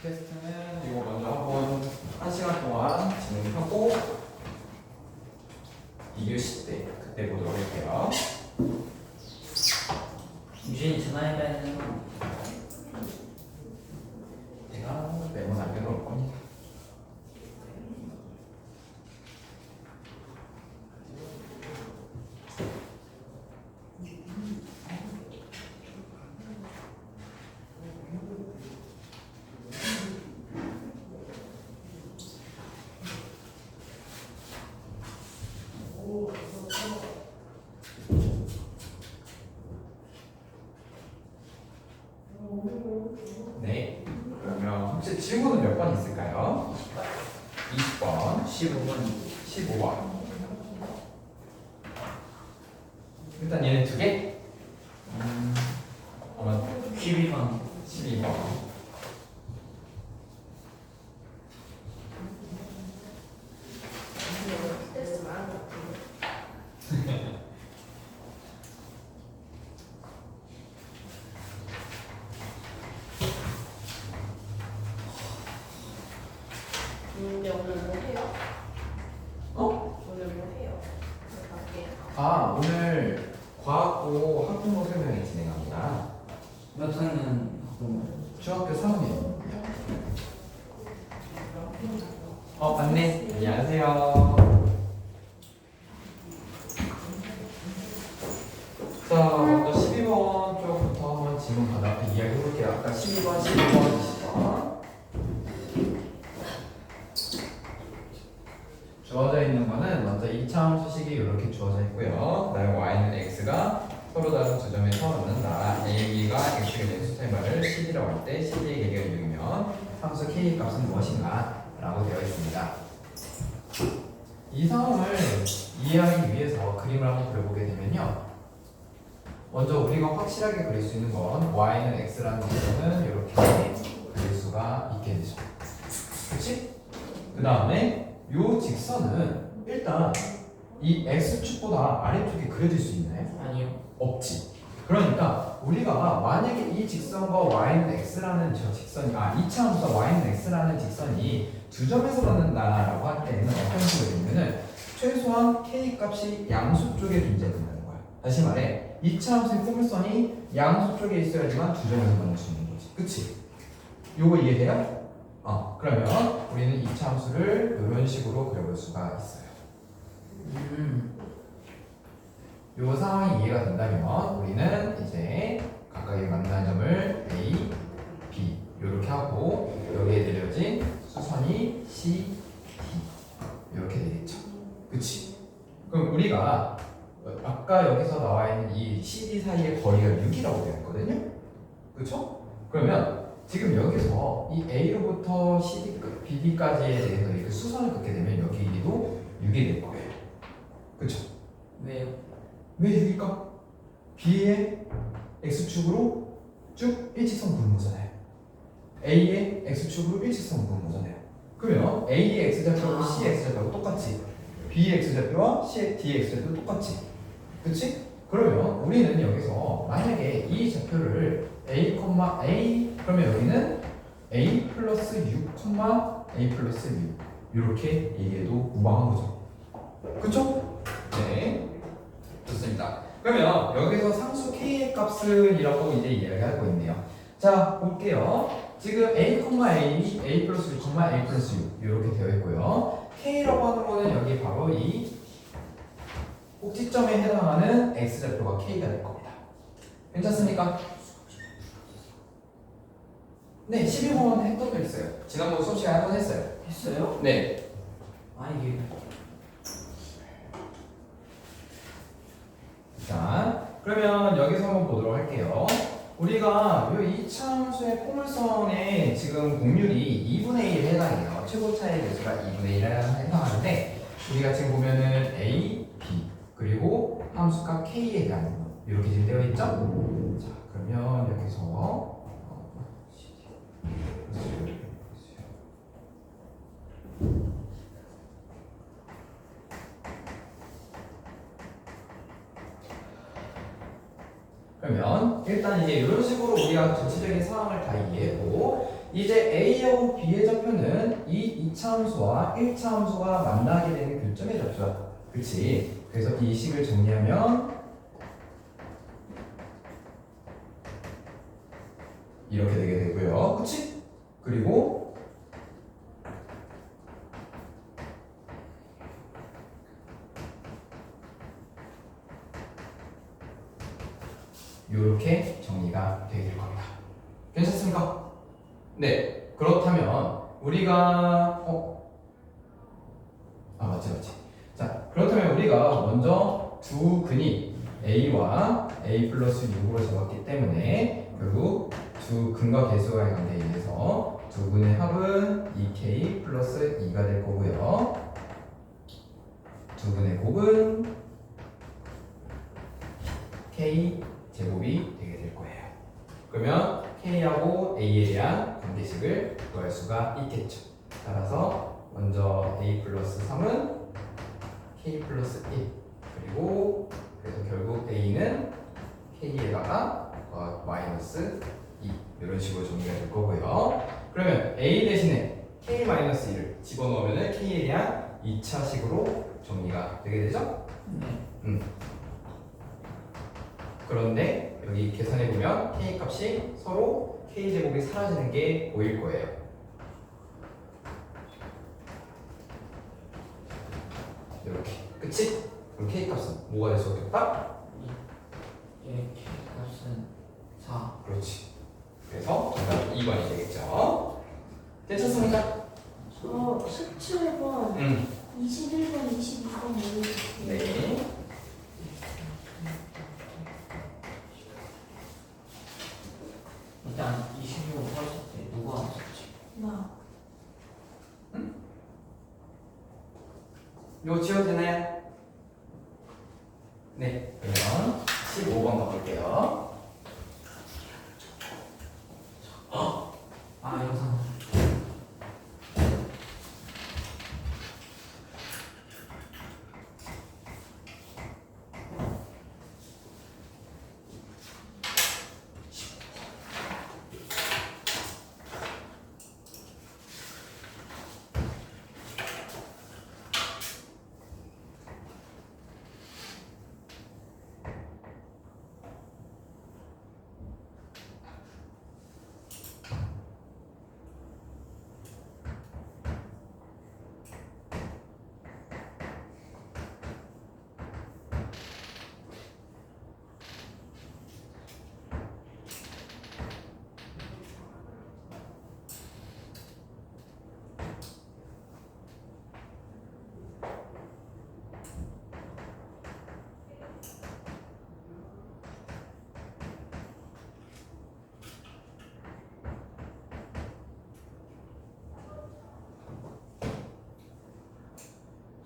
테스트는 이거 먼저 한번 1시간 동안 진행하고 2교시 때 그때 보도록 할게요. 유진이 전화해봐야는 제가 메모 남겨놓을 겁니다. 네, 그러면 혹시 질문은 몇 번 있을까요? 20번, 15분 15번. 일단 얘는 두 개? 아마 12번 12번. 스트레스 많은 것 같은데. 근데 오늘 뭐 해요? 어? 오늘 뭐 해요? 밖에. 아, 오늘 과학고 학부모 설명회 진행합니다. 몇 학년 학부모? 중학교 3학년. 맞네. 안녕하세요. 자, 먼저 12번 쪽부터 한번 질문 받아 이야기해 볼게요. 아까 12번, 15번, 20번. 주어져 있는 거는 먼저 이차원 수식이 이렇게 주어져 있고요. 그다음에 y는 x가 서로 다른 두 점에서 만난다. a, b가 x가 된 숫자의 말을 CD라고 할 때 CD의 계기가 6이면 상수 k 값은 무엇인가? 라고 되어 있습니다. 이 상황을 이해하기 위해서 그림을 한번 그려보게 되면요. 먼저 우리가 확실하게 그릴 수 있는 건 y는 x라는 것은 이렇게 그릴 수가 있게 되죠. 그렇지? 그 다음에 이 직선은 일단 이 x축보다 아래쪽에 그려질 수 있나요? 아니요. 없지. 그러니까 우리가 만약에 이 직선과 y는 x라는 저 직선이 이차 함수와 y는 x라는 직선이 두 점에서 만난다라고 할 때는 어떤 식으로 되냐면은 최소한 k 값이 양수 쪽에 존재한다는 거야. 다시 말해 이차 함수의 포물선이 양수 쪽에 있어야지만 두 점에서 만날 수 있는 거지. 그치? 요거 이해돼요? 그러면 우리는 이차 함수를 이런 식으로 그려볼 수가 있어요. 요 상황이 이해가 된다면 우리는 이제 각각의 만나는 점을 A, B 이렇게 하고 여기에 내려진 수선이 C, D 이렇게 되겠죠. 그치? 그럼 우리가 아까 여기서 나와 있는 이 CD 사이의 거리가 6이라고 되어 있거든요. 그쵸? 그러면 지금 여기서 이 A로부터 CD, BD까지에 대해서 이렇게 수선을 긋게 되면 여기 길이도 6이 될 거예요. 그쵸? 왜요? 왜 6일까? B의 X축으로 쭉 일직선 그은 거잖아요. A의 X축으로 일직선 그은 거잖아요. 그러면 A의 X좌표하고 C의 X좌표하고 똑같지. B의 X좌표와 D의 X좌표 똑같지. 그치? 그러면 우리는 여기서 만약에 이 좌표를 A, A 그러면 여기는 A 플러스 6, A 플러스 6 이렇게 얘기해도 무방한 거죠. 그쵸? 네. 좋습니다. 그러면 여기서 상수 k의 값은이라고 이제 이야기하고 있네요. 자, 볼게요. 지금 a, a 플러스 6, a 플러스 6 이렇게 되어 있고요. k라고 하는 거는 여기 바로 이 꼭지점에 해당하는 x좌표가 k가 될 겁니다. 괜찮습니까? 네, 12번 했던 거 있어요. 지난번 수업 시간에 한 번 했어요. 했어요? 네. 이게 자, 그러면 여기서 한번 보도록 할게요. 우리가 이 이차함수의 포물선에 지금 공률이 2분의 1에 해당해요. 최고 차의 개수가 2분의 1에 해당하는데 우리가 지금 보면은 A, B 그리고 함수값 K에 대한 거 이렇게 지금 되어 있죠? 자, 그러면 여기서 그러면 일단 이제 이런 식으로 우리가 전체적인 상황을 다 이해했고 이제 A하고 B의 좌표는 이 2차 함수와 1차 함수가 만나게 되는 교점의 좌표야. 그치? 그래서 이 식을 정리하면 이렇게 되게 되고요. 그치? 그리고 이렇게 정리가 되게 될 겁니다. 괜찮습니까? 네. 그렇다면 우리가 맞지. 자, 그렇다면 우리가 먼저 두 근이 A와 A 플러스 6으로 잡았기 때문에 결국 두 근과 개수와의 관계에 의해서 두 근의 합은 2K 플러스 2가 될 거고요. 두 근의 곱은 K 제곱이 되게 될 거예요. 그러면 K하고 A에 대한 관계식을 구할 수가 있겠죠. 따라서 먼저 A 플러스 3은 K 플러스 1 그리고 그래서 결국 A는 K에다가 마이너스 2 이런 식으로 정리가 될 거고요. 그러면 A 대신에 K 마이너스 1을 집어넣으면 K에 대한 2차식으로 정리가 되게 되죠? 네. 그런데 여기 계산해 보면 K 값이 서로 K 제곱이 사라지는 게 보일 거예요. 이렇게, 그치? 그럼 K 값은 뭐가 될 수밖에 없다? 예, K 값은 4. 그렇지. 그래서 정답 2번이 되겠죠. 괜찮습니까? 저 17번, 21번, 22번 모르겠어요. 네. 일단 25 했을 때 누가 왔었지? 나. 이거 지워지나요? 네. 그러면 15번 가볼게요. 영상.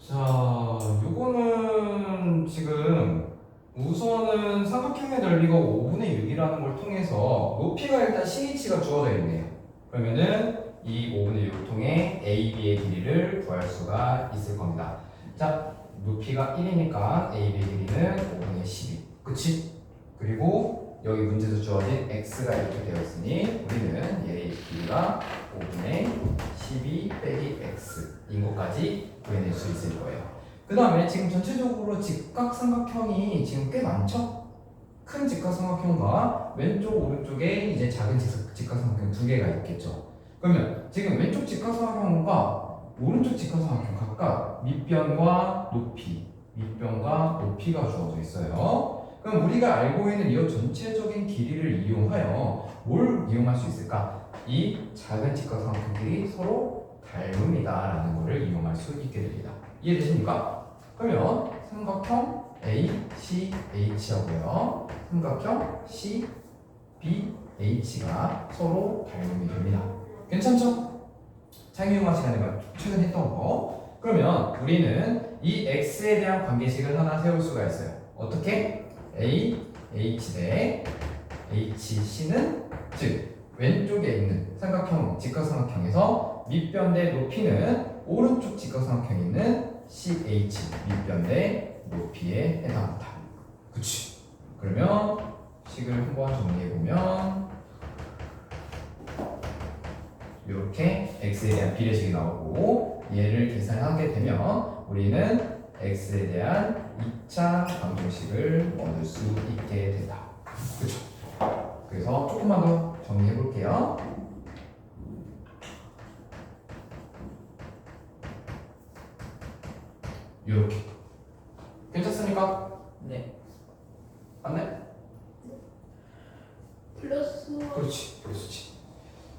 자, 요거는 지금 우선은 삼각형의 넓이가 5분의 6이라는 걸 통해서 높이가 일단 CH가 주어져 있네요. 그러면은 이 5분의 6을 통해 AB의 길이를 구할 수가 있을 겁니다. 자, 높이가 1이니까 AB의 길이는 5분의 12. 그치? 그리고 여기 문제에서 주어진 X가 이렇게 되어 있으니 우리는 얘의 길이가 5분의 12 빼기 X인 것까지 구해낼 수 있을 거예요. 그 다음에 지금 전체적으로 직각삼각형이 지금 꽤 많죠? 큰 직각삼각형과 왼쪽 오른쪽에 이제 작은 직각삼각형 두 개가 있겠죠. 그러면 지금 왼쪽 직각삼각형과 오른쪽 직각삼각형 각각 밑변과 높이가 주어져 있어요. 그럼 우리가 알고 있는 이 전체적인 길이를 이용하여 뭘 이용할 수 있을까? 이 작은 직각삼각형끼리 서로 닮음이다 라는 것을 이용할 수 있게 됩니다. 이해되십니까? 그러면 삼각형 ACH하고요 삼각형 CBH가 서로 닮음이 됩니다. 괜찮죠? 창의융합 시간에 최근 했던 거. 그러면 우리는 이 X에 대한 관계식을 하나 세울 수가 있어요. 어떻게? AH 대 HC는 즉 왼쪽에 있는 삼각형 직각삼각형에서 밑변 대 높이는 오른쪽 직각삼각형에 있는 CH 밑변 대 높이에 해당한다. 그치? 그러면 식을 한번 정리해 보면 이렇게 x에 대한 비례식이 나오고 얘를 계산하게 되면 우리는 x에 대한 2차 방정식을 얻을 수 있게 된다. 그렇죠? 그래서 조금만 더 정리해 볼게요. 이렇게 괜찮습니까? 네. 맞네? 플러스 그렇지, 그렇지.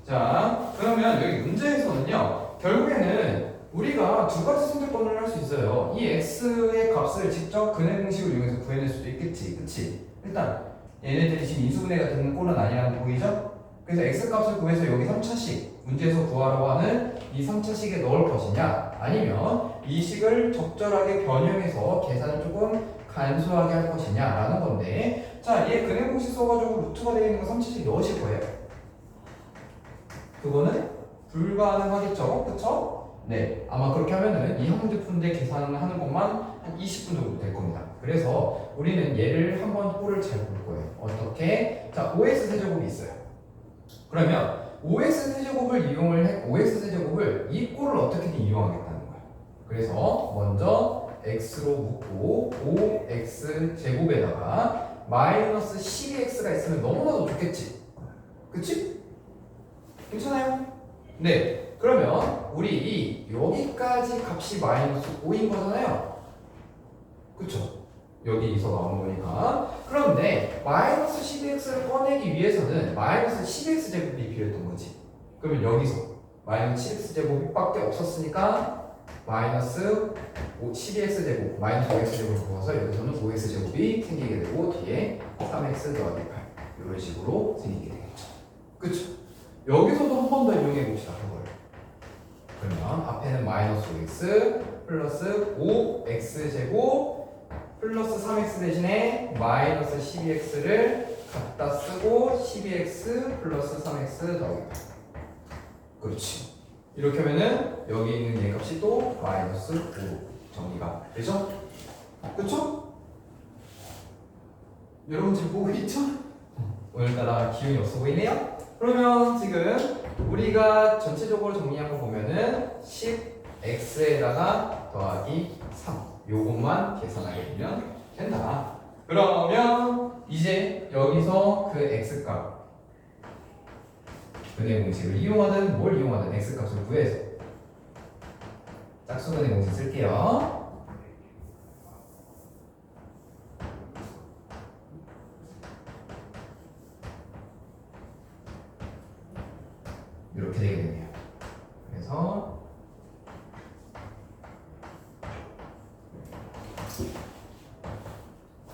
자, 그러면 여기 문제에서는요, 결국에는 우리가 두 가지 선택권을 할 수 있어요. 이 x의 값을 직접 근해 공식을 이용해서 구해낼 수도 있겠지, 그치? 일단 얘네들이 지금 인수분해가 되는 꼴은 아니라는 거 보이죠? 그래서 x 값을 구해서 여기 3차식 문제에서 구하라고 하는 이 3차식에 넣을 것이냐, 아니면 이 식을 적절하게 변형해서 계산을 조금 간소하게 할 것이냐라는 건데, 자, 얘 근해 공식 써가지고 루트가 되어 있는 거 3차식 넣으실 거예요. 그거는 불가능하겠죠, 그쵸? 네, 아마 그렇게 하면은 이 한 문제 푸는데 계산을 하는 것만 한 20분 정도 될 겁니다. 그래서 우리는 얘를 한번 꼴을 잘 볼 거예요. 어떻게? 자, 5x 세제곱이 있어요. 그러면 5x 세제곱을 OX 세제곱을 이 꼴을 어떻게든 이용하겠다는 거야. 그래서 먼저 x로 묶고 5x 제곱에다가 마이너스 12x가 있으면 너무나도 좋겠지. 그치? 괜찮아요? 네. 그러면 우리 이 여기까지 값이 마이너스 5인 거잖아요. 그쵸? 여기서 나오는 거니까. 그런데 마이너스 12x를 꺼내기 위해서는 마이너스 12x 제곱이 필요했던 거지. 그러면 여기서 마이너스 12x 제곱이 밖에 없었으니까 마이너스 12x 제곱, 마이너스 5x 제곱을 구워서 여기서는 5x 제곱이 생기게 되고 뒤에 3x 더하기 8 이런 식으로 생기게 되겠죠. 그쵸? 여기서도 한 번 더 이용해 봅시다. 그걸. 그러면 앞에는 마이너스 5x 플러스 5x 제곱 플러스 3x 대신에 마이너스 12x를 갖다 쓰고 12x 플러스 3x 더하기 8. 그렇지. 이렇게 하면은 여기 있는 얘 값이 또 마이너스 5 정리가 되죠? 그쵸? 여러분 지금 보고 있죠? 오늘따라 기운이 없어 보이네요? 그러면 지금 우리가 전체적으로 정리한 거 보면은 10x에다가 더하기 3 요것만 계산하게 되면 된다. 그러면 이제 여기서 그 x값 근해 공식을 이용하든 뭘 이용하든 x값을 구해서 짝수 근해 공식 쓸게요. 이렇게 되게 되네요. 그래서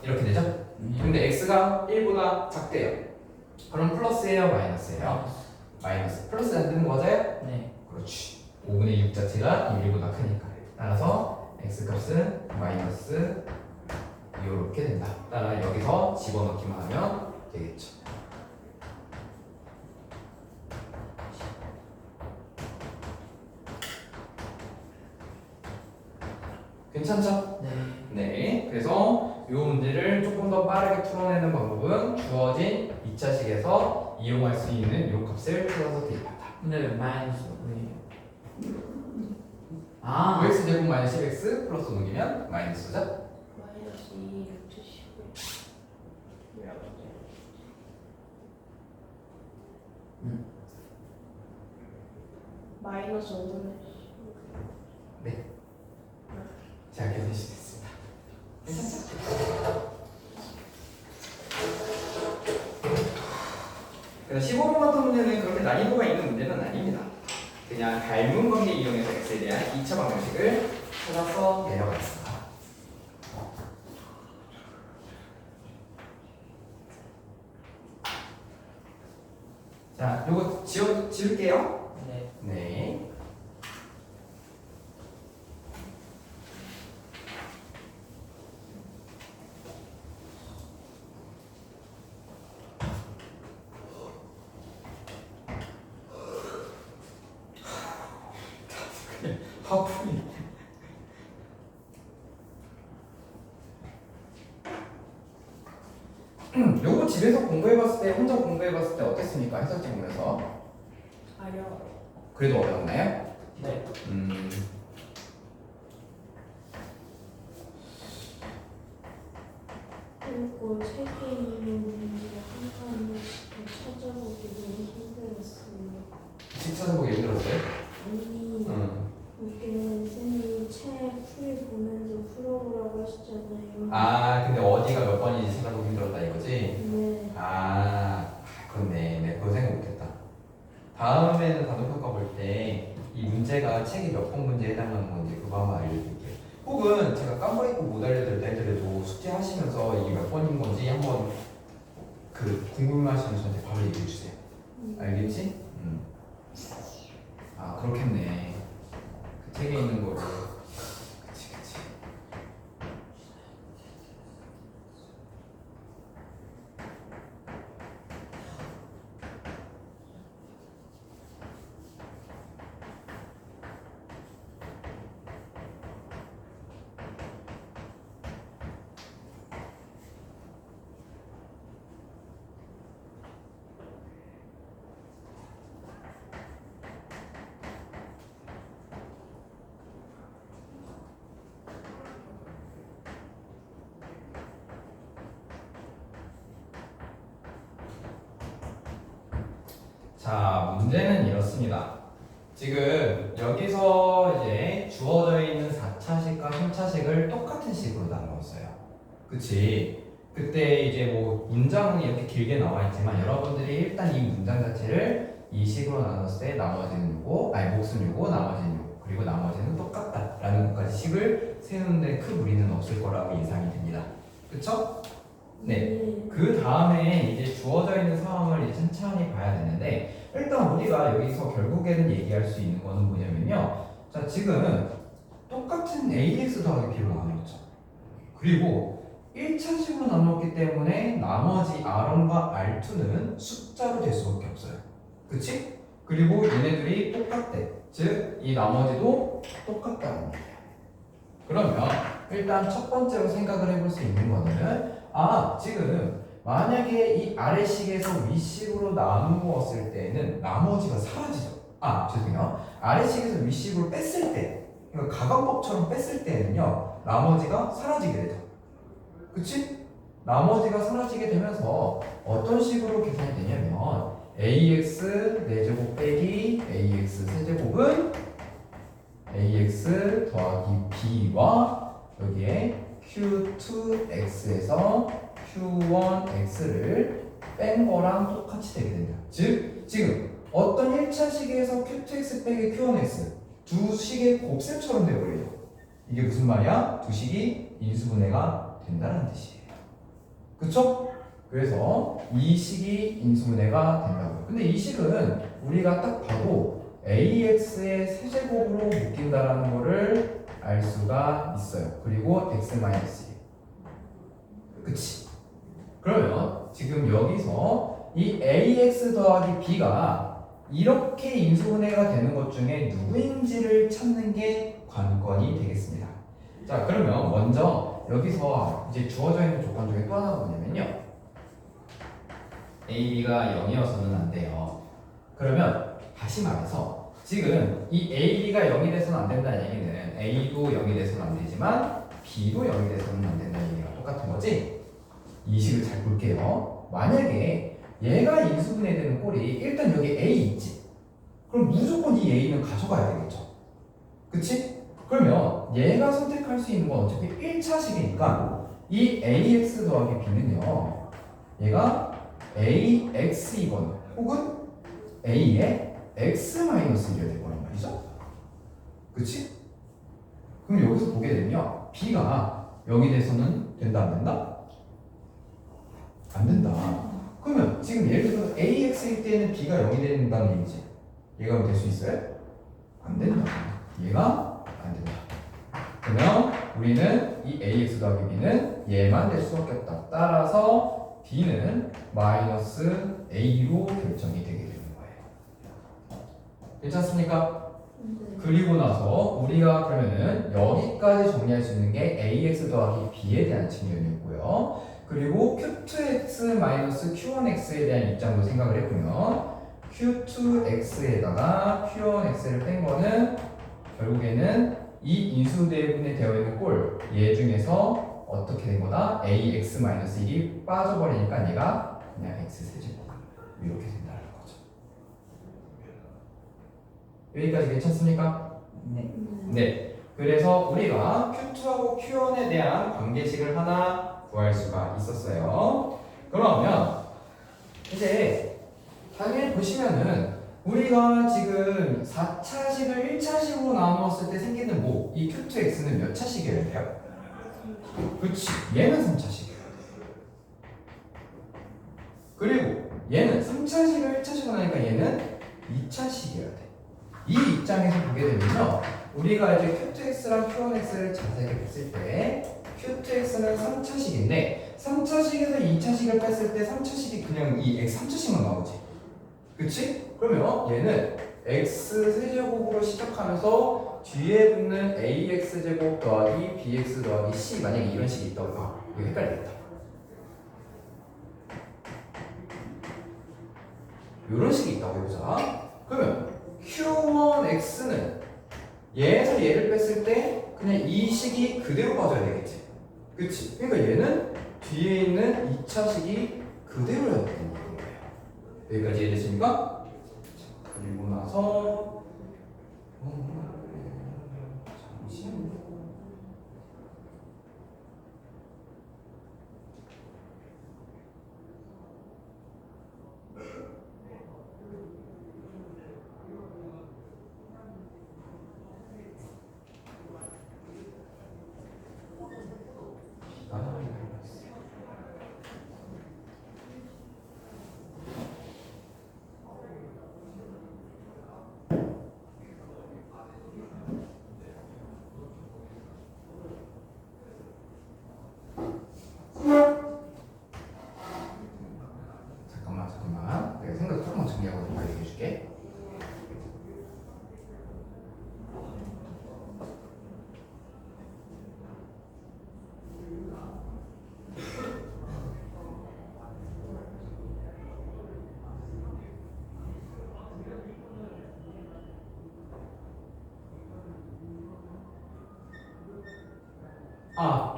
이렇게 되죠? 근데 x가 1보다 작대요. 그럼 플러스예요, 마이너스예요? 마이너스. 플러스 안 되는 거 맞아요? 네. 그렇지. 5분의 6 자체가 1보다 크니까. 따라서 x값은 마이너스 이렇게 된다. 따라 여기서 집어넣기만 하면 되겠죠. 괜찮죠? 네. 네. 그래서 이 문제를 조금 더 빠르게 풀어내는 방법은 주어진 2차식에서 이용할 수 있는 이 값을 풀어서 대입한다. 근데 왜 마이너스 5예요? 아. 5x 제곱 마이너스 10x 플러스 넘기면 마이너스죠? 마이너스 2 루트 10. 마이너스 5분의 네. 잘 계산해주셨습니다. 괜찮죠? 그래서 15번 같은 문제는 그렇게 난이도가 있는 문제는 아닙니다. 그냥 닮은 관계 이용해서 x에 대한 2차 방정식을 찾아서 내려가겠습니다. 자, 요거 지울게요. 네. 네. 하품이. 요거 집에서 공부해봤을 때, 혼자 공부해봤을 때 어땠습니까? 해설지 보면서. 어려워. 그래도 어렵나요? 네. 그리고 책에 있는 문제 한 번씩 찾아보기 너무 힘들었어요. 책 찾아보기 힘들었어요? 아니, 이게 쌤이 책 풀이 보면서 풀어보라고 하셨잖아요. 아 근데 어디가 몇 번인지 찾아보기 힘들었다 이거지? 네. 그렇네. 네, 그거 생각 못했다. 다음에는 단독평가 볼 때 이 문제가 책이 몇 번 문제에 해당하는 건지 그거 한번 알려드릴게요. 혹은 제가 깜빡이고 못 알려드렸다 하더라도 숙제하시면서 이게 몇 번인 건지 한번 그 궁금해하시면 저한테 바로 얘기해 주세요. 알겠지? 그렇겠네. 그 책에 있는 거를. 그치. 자, 문제는 이렇습니다. 지금 여기서 이제 주어져 있는 4차식과 3차식을 똑같은 식으로 나누었어요. 그치? 그때 이제 뭐 문장은 이렇게 길게 나와 있지만 여러분들이 일단 이 문장 자체를 이 식으로 나눴을 때 나머지는 요거, 몫은 요거, 나머지는 요거, 그리고 나머지는 똑같다라는 것까지 식을 세우는데 큰 무리는 없을 거라고 예상이 됩니다. 그쵸? 네. 그 다음에 이제 주어져 있는 상황을 이제 천천히 봐야 되는데 일단 우리가 여기서 결국에는 얘기할 수 있는 거는 뭐냐면요. 자, 지금 똑같은 AX 더하기 B로 나누었죠. 그리고 1차식으로 나누었기 때문에 나머지 R1과 R2는 숫자로 될 수밖에 없어요. 그치? 그리고 얘네들이 똑같대. 즉, 이 나머지도 똑같다는 얘기야. 그러면 일단 첫 번째로 생각을 해볼 수 있는 거는 지금 만약에 이 아래식에서 위식으로 나누었을 때는 나머지가 사라지죠. 죄송해요. 아래식에서 위식으로 뺐을 때, 그러니까 가감법처럼 뺐을 때는요, 나머지가 사라지게 되죠. 그치? 나머지가 사라지게 되면서 어떤 식으로 계산이 되냐면 AX 4제곱 빼기 AX 세제곱은 AX 더하기 B와 여기에 Q2X에서 Q1X를 뺀 거랑 똑같이 되게 됩니다. 즉, 지금 어떤 1차식에서 Q2X 빼기 Q1X 두 식의 곱셈처럼 되어버리죠. 이게 무슨 말이야? 두 식이 인수분해가 된다는 뜻이에요. 그쵸? 그래서 이 식이 인수분해가 된다고요. 근데 이 식은 우리가 딱 봐도 AX의 세제곱으로 묶인다라는 거를 알 수가 있어요. 그리고 X-1. 그치? 그러면 지금 여기서 이 AX 더하기 B가 이렇게 인수분해가 되는 것 중에 누구인지를 찾는 게 관건이 되겠습니다. 자, 그러면 먼저 여기서 이제 주어져 있는 조건 중에 또 하나가 뭐냐면요. A, B가 0이어서는 안 돼요. 그러면 다시 말해서 지금 이 A, B가 0이 돼서는 안 된다는 얘기는 A도 0이 돼서는 안 되지만 B도 0이 돼서는 안 된다는 얘기가 똑같은 거지? 이 식을 잘 볼게요. 만약에 얘가 인수분해되는 꼴이 일단 여기 A 있지? 그럼 무조건 이 A는 가져가야 되겠죠? 그치? 그러면 얘가 선택할 수 있는 건 어차피 1차식이니까 이 AX 더하기 B는요 얘가 AX이거나 혹은 A의 X-1이 될 거란 말이죠. 그치? 그럼 여기서 보게 되면 B가 0이 돼서는 된다 안 된다? 안 된다. 그러면 지금 예를 들어서 AX일 때는 B가 0이 된다는 얘기지. 얘가 될 수 있어요? 안 된다. 얘가 안 된다. 그러면 우리는 이 AX 더하기 B는 얘만 될 수밖에 없다. 따라서 B는 마이너스 A로 결정이 되게 되는 거예요. 괜찮습니까? 네. 그리고 나서 우리가 그러면은 여기까지 정리할 수 있는 게 AX 더하기 B에 대한 측면이었고요. 그리고 Q2X 마이너스 Q1X에 대한 입장으로 생각을 해보면 Q2X에다가 Q1X를 뺀 거는 결국에는 이 인수분해 되어 있는 꼴 얘 중에서 어떻게 된 거다? AX-1이 빠져버리니까 얘가 그냥 X세제곱 이렇게 된다는 거죠. 여기까지 괜찮습니까? 네. 네. 그래서 우리가 Q2하고 Q1에 대한 관계식을 하나 구할 수가 있었어요. 그러면 이제 당연히 보시면은 우리가 지금 4차식을 1차식으로 나누었을 때 생기는 뭐 이 Q2X는 몇 차식이어야 돼요? 그치, 얘는 3차식이어야 돼. 그리고 얘는 3차식을 1차식으로 나니까 얘는 2차식이어야 돼. 이 입장에서 보게 되면요, 우리가 이제 Q2X랑 Q1X를 자세하게 봤을 때 Q2X는 3차식인데 3차식에서 2차식을 뺐을 때 3차식이 그냥 이 X 3차식만 나오지. 그치? 그러면 얘는 X 세제곱으로 시작하면서 뒤에 붙는 AX제곱 더하기 BX 더하기 C, 만약에 이런 식이 있다고 봐. 이거 헷갈리겠다. 이런 식이 있다고 해보자. 그러면 Q1X는 얘에서 얘를 뺐을 때 그냥 이 식이 그대로 빠져야 되겠지. 그치? 그러니까 얘는 뒤에 있는 2차식이 그대로여야 되는 거예요. 여기까지 이해됐습니까? 자, 그리고 나서 잠시만요. 잠깐만. 내가 생각 조금만 정리하고 좀 알려줄게. 줄게.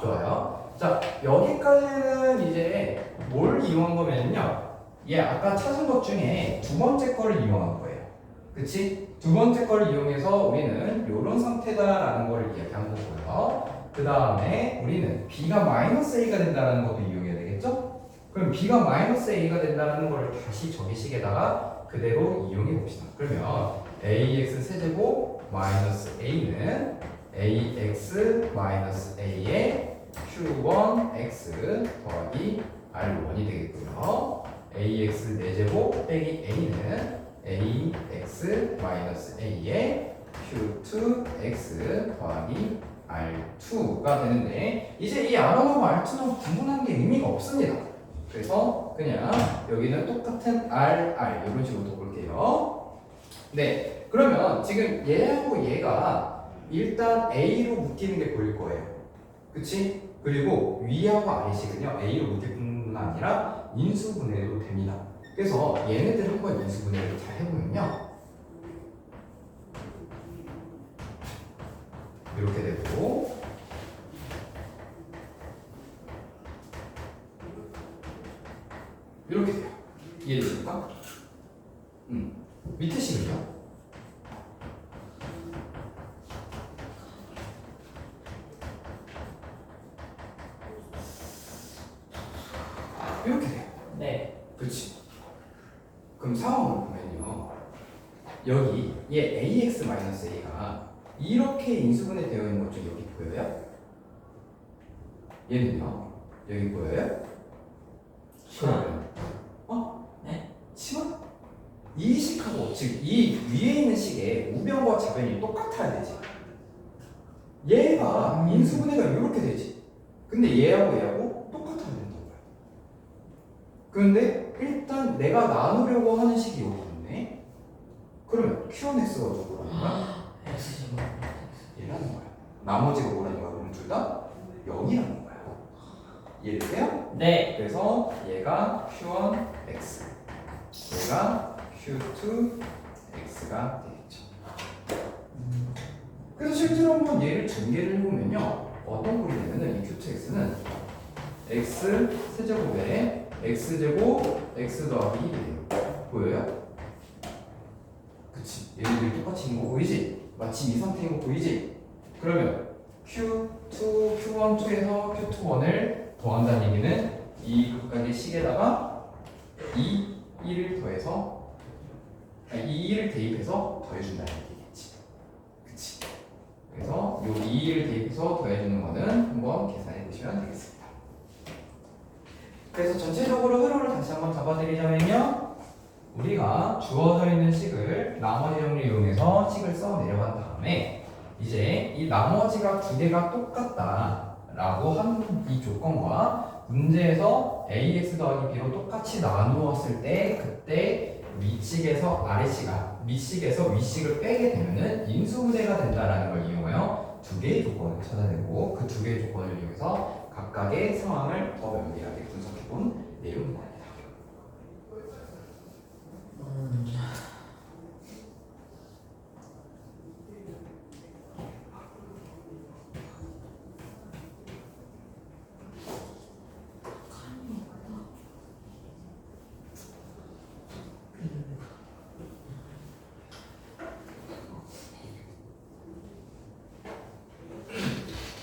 좋아요. 자, 여기까지는 이제 뭘 이용한 거면요, 얘 아까 찾은 것 중에 두 번째 거를 이용한 거예요. 그치? 두 번째 거를 이용해서 우리는 이런 상태다라는 걸 이야기한 거고요. 그 다음에 우리는 B가 마이너스 A가 된다는 것도 이용해야 되겠죠? 그럼 B가 마이너스 A가 된다는 걸 다시 저기식에다가 그대로 이용해 봅시다. 그러면 AX 세제곱 마이너스 A는 AX 마이너스 A의 Q1X 더하기 R1이 되겠고요. AX 4제곱 빼기 A는 AX 마이너스 A의 Q2X 더하기 R2가 되는데, 이제 이 R1하고 R2는 구분한 게 의미가 없습니다. 그래서 그냥 여기는 똑같은 RR 이런 식으로 볼게요. 네, 그러면 지금 얘하고 얘가 일단 A로 묶이는 게 보일 거예요. 그치? 그리고 위하고 아래식은요, A로 묶일 뿐만 아니라 인수분해도 됩니다. 그래서 얘네들 한번 인수분해를 잘 해보면요, 이렇게 되고, 이렇게 돼요. 이해되십니까? 밑에 식은요? 이렇게 돼요. 네. 그렇지. 그럼 상황을 보면요, 여기 얘 AX-A가 이렇게 인수분해 되어 있는 것 중에 여기 보여요? 얘는요? 여기 보여요? 시원. 네? 치마? 이 식하고, 즉 이 위에 있는 식의 우변과 좌변이 똑같아야 되지. 얘가 인수분해가 이렇게 되지. 근데 얘하고 얘하고 똑같아야 된다고요. 그런데 일단 내가 나누려고 하는 식이 여기 있네. 그러면 Q1X가 누구라는 거야? X제곱. 얘라는 거야. 나머지가 뭐라는 거야? 그럼 둘 다 0이라는 거야. 이해되세요? 네. 그래서 얘가 Q1X, 얘가 Q2 X가 되겠죠. 그래서 실제로 한번 얘를 전개를 해보면요. 어떤 꼴이 되면은 이 Q2X는 X 세제곱에 X제곱 X 더하기 1이에요. 보여요? 그치. 얘네들이 똑같이 있는 거 보이지? 마침 이 상태인 거 보이지? 그러면 Q2, Q1, 2에서 Q2, 1을 더한다는 얘기는 이 각각의 식에다가 이 1을 더해서 이 2를 대입해서 더해준다는 얘기겠지. 그치? 그래서 요 2를 대입해서 더해주는 거는 한번 계산해 보시면 되겠습니다. 그래서 전체적으로 흐름을 다시 한번 잡아드리자면요. 우리가 주어져 있는 식을 나머지 정리를 이용해서 식을 써 내려간 다음에 이제 이 나머지가 두 개가 똑같다라고 한 이 조건과 문제에서 ax 더하기 b로 똑같이 나누었을 때 그때 위식에서 아래식아 밑식에서 위식을 빼게 되면은 인수분해가 된다라는 걸 이용하여 두 개의 조건을 찾아내고 그 두 개의 조건을 이용해서 각각의 상황을 더 면밀하게 분석해본 내용입니다.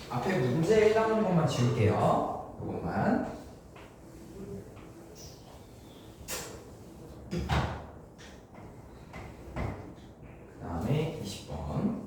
앞에 문제에 해당하는 것만 지울게요. 이것만. 그 다음에 20번.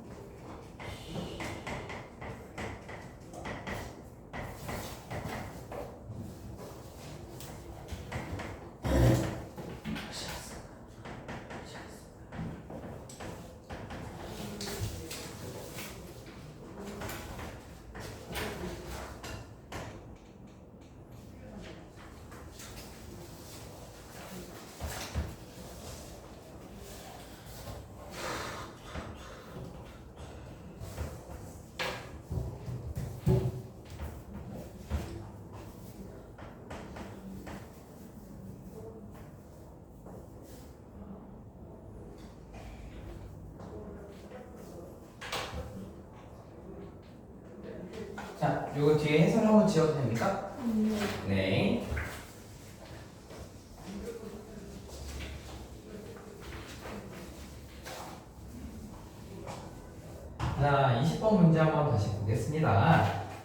자, 요거 뒤에 해설 한번 지어도 됩니까? 네. 자, 20번 문제 한번 다시 보겠습니다.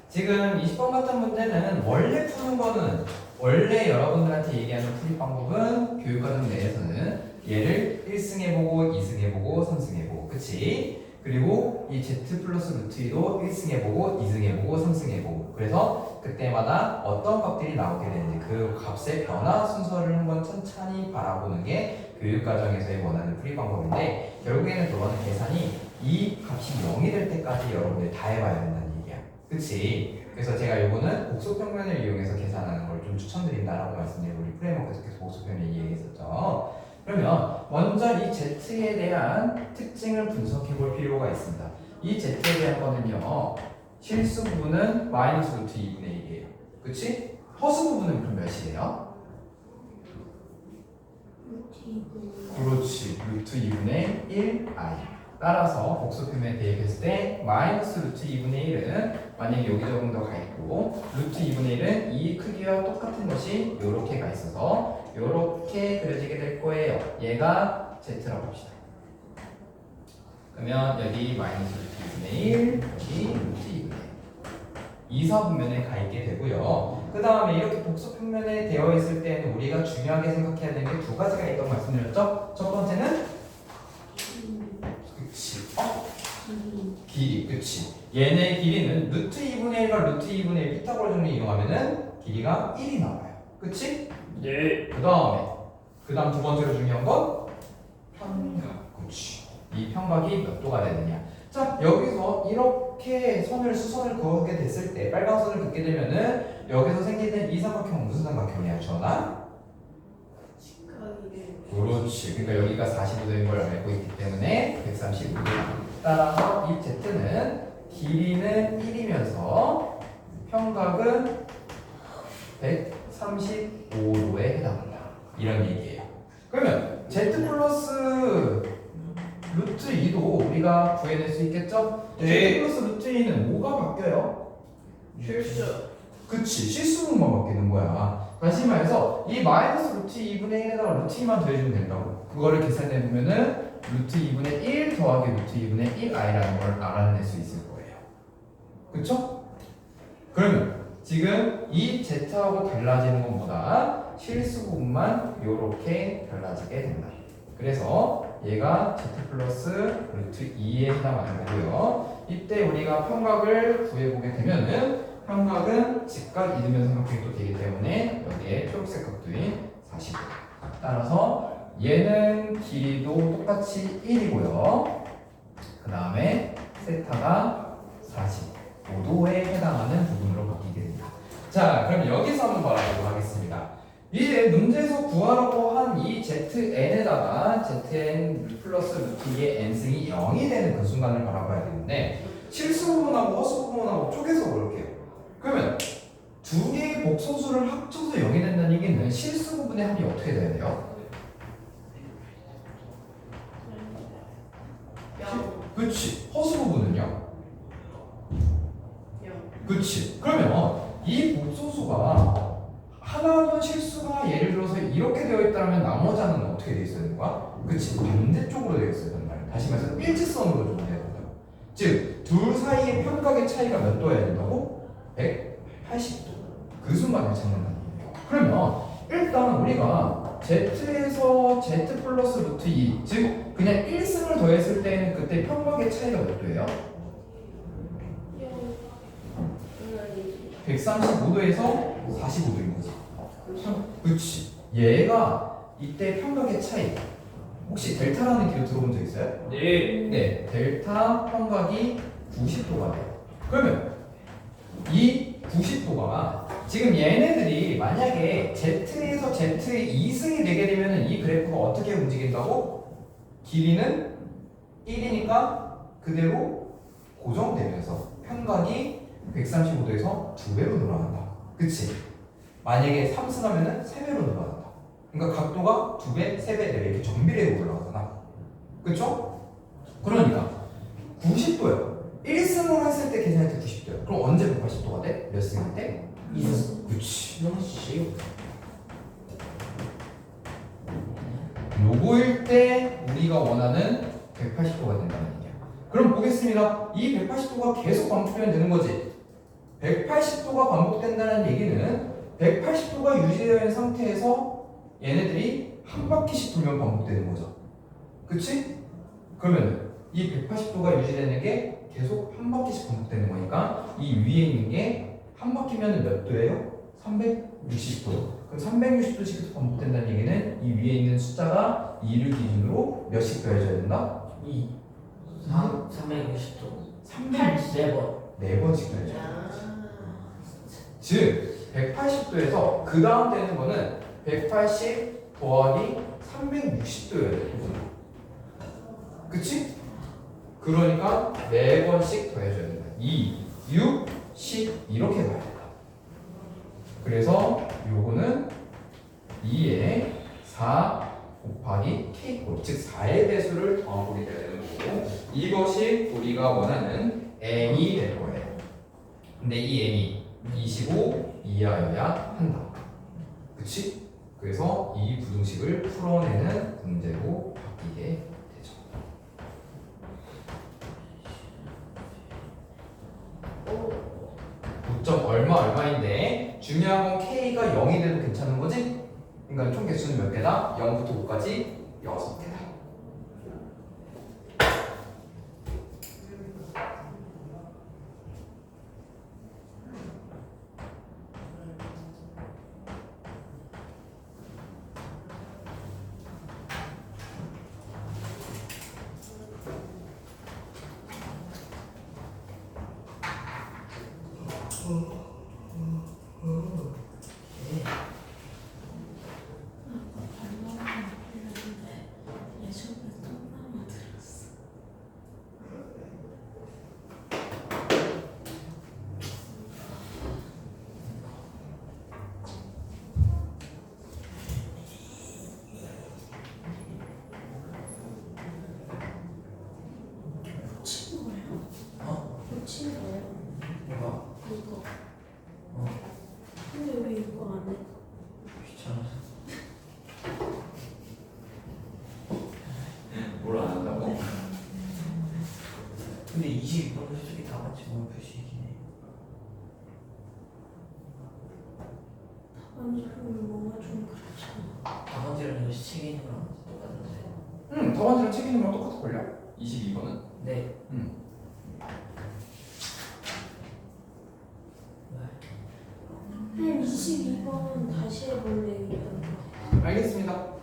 지금 20번 같은 문제는 원래 푸는 거는 원래 여러분들한테 얘기하는 풀이 방법은 교육과정 내에서는 얘를 1승 해보고 2승 해보고 3승 해보고 그치? 그리고 이 z 플러스 루트 2도 1승 해보고 2승 해보고 3승 해보고 그래서 그때마다 어떤 값들이 나오게 되는지 그 값의 변화 순서를 한번 천천히 바라보는 게 교육과정에서의 원하는 풀이 방법인데 결국에는 그거는 계산이 이 값이 0이 될 때까지 여러분들이 다 해봐야 된다는 얘기야. 그치? 그래서 제가 요거는 복소평면을 이용해서 계산하는 걸 좀 추천드린다라고 말씀드리고 우리 프레임워크에서 계속 복소평면 얘기했었죠. 그러면 먼저 이 Z에 대한 특징을 분석해 볼 필요가 있습니다. 이 Z에 대한 거는요. 실수 부분은 마이너스 루트 2분의 1이에요. 그치? 허수 부분은 그럼 몇이에요? 그렇지. 루트 2분의 1i. 따라서 복소표면에 대입했을 때 마이너스 루트 2분의 1은 만약에 여기 조금 더 가 있고 루트 2분의 1은 이 크기와 똑같은 것이 요렇게 가 있어서 요렇게 그려지게 될 거예요. 얘가 Z라고 봅시다. 그러면 여기 마이너스 루트 2분의 1 여기 루트 2분의 1 이사분면에 가 있게 되고요. 그 다음에 이렇게 복소평면에 되어 있을 때는 우리가 중요하게 생각해야 되는 게 두 가지가 있다고 말씀드렸죠? 첫 번째는 길이, 그치. 얘네 길이는 루트 2분의 1과 루트 2분의 1 피타고라 정리 이용하면은 길이가 1이 나와요. 그치? 네. 그 다음 두 번째로 중요한 건 평각. 그치. 이 평각이 몇 도가 되느냐. 자, 여기서 이렇게 수선을 그어게 됐을 때, 빨간 선을 긋게 되면은 여기서 생기는 이 삼각형은 무슨 삼각형이야, 주원아? 그렇지. 그러니까 여기가 45도인 걸 알고 있기 때문에 135도. 따라서 이 Z는 길이는 1이면서 평각은 135도에 해당한다. 이런 얘기예요. 그러면 Z 플러스 수 있겠죠? 네. Z 플러스 루트 2는 뭐가 바뀌어요? 필수. 그치, 실수분만 바뀌는 거야. 다시 말해서 이 마이너스 루트 2분의 1에다가 루트 2만 더해주면 된다고. 그거를 계산해보면은 루트 2분의 1 더하기 루트 2분의 1i라는 걸 알아낼 수 있을 거예요. 그쵸? 그러면 지금 이 z하고 달라지는 것보다 실수 부분만 이렇게 달라지게 된다. 그래서 얘가 z 플러스 루트 2에 해당하는 거고요. 이때 우리가 평각을 구해보게 되면은 평각은 직각 이등변 삼각형이 되기 때문에 여기에 초록색 각도인 45. 따라서 얘는 길이도 똑같이 1이고요. 그 다음에 세타가 45도에 해당하는 부분으로 바뀌게 됩니다. 자, 그럼 여기서 한번 말해보도록 하겠습니다. 이제 문제에서 구하라고 한 이 zn에다가 zn 플러스 루트 2의 n승이 0이 되는 그 순간을 바라봐야 되는데 실수 부분하고 허수 부분하고 쪼개서 볼게요. 그러면 두 개의 복소수를 합쳐서 0이 된다는 얘기는 실수 부분의 합이 어떻게 돼야 돼요? 그치. 허수 부분은요? 그치. 그러면 이 복소수가 하나는 실수가 예를 들어서 이렇게 되어 있다면 나머지 하나는 어떻게 되어 있어야 되는 거야? 그치. 반대쪽으로 되어 있어야 된다. 다시 말해서 일직선으로 좀 돼야 된다. 즉, 둘 사이의 평각의 차이가 몇 도여야 된다고? 180도. 그 순간을 찾는다는 얘기예요. 그러면 일단 우리가 z에서 z 플러스 루트 2, 즉 그냥 1승을 더했을 때는 그때 평각의 차이가 몇 도예요? 135도에서 45도인 거지. 그렇지. 얘가 이때 평각의 차이. 혹시 델타라는 기호 들어본 적 있어요? 네. 네, 델타 평각이 90도가 돼요. 그러면 이 90도가 지금 얘네들이 만약에 Z에서 Z의 2승이 되게 되면 이 그래프가 어떻게 움직인다고? 길이는 1이니까 그대로 고정되면서 평각이 135도에서 2배로 늘어난다. 그치? 만약에 3승하면 3배로 늘어난다. 그러니까 각도가 2배, 3배, 4배 이렇게 정비례로 올라가잖아. 그쵸? 그러니까 90도예요. 1승으로 했을 때 계산할 때 90도예요. 그럼 언제 180도가 돼? 몇 승일 때? 2승. 그치. 너무 쉬워. 요거일 때 우리가 원하는 180도가 된다는 얘기야. 그럼 보겠습니다. 이 180도가 계속 반복되면 되는 거지. 180도가 반복된다는 얘기는 180도가 유지되어 있는 상태에서 얘네들이 한 바퀴씩 돌면 반복되는 거죠. 그치? 그러면 이 180도가 유지되는 게 계속 한 바퀴씩 반복되는 거니까 이 위에 있는 게 한 바퀴면 몇 도예요? 360도. 그럼 360도씩 계속 반복된다는 얘기는 이 위에 있는 숫자가 2를 기준으로 몇씩 더해줘야 된다? 2, 3, 360도. 300번. 4번. 4번씩 더해줘야 된다. 즉 180도에서 그 다음 되는 거는 180 더하기 360도여야 돼. 그치? 그러니까 4번씩 더해줘야 된다. 2, 6, 10 이렇게 가야 된다. 그래서 요거는 2에 4 곱하기 K꼴, 즉 4의 배수를 더하게 되는 거고 이것이 우리가 원하는 n이 될 거예요. 근데 이 n이 25 이하여야 한다. 그치? 그래서 이 부등식을 풀어내는 문제로 바뀌게 되죠. 고점 얼마인데 중요한 건 K가 0이 돼도 괜찮은 거지? 그러니까 총 개수는 몇 개다? 0부터 5까지 6개다. 그거. 어 근데 왜 이거 안 해? 귀찮아서. 뭘 안 한다고? 근데 22번은 솔직히 다 같이 모여 표시이긴 해. 답안지는 뭔가 좀 그렇잖아. 답안지랑 이거 책에 있는 거랑 똑같은데. 응, 더반지랑 책 있는 거랑 똑같을걸요? 22번은? 네. 한 22번 다시 해볼래 이거. 알겠습니다.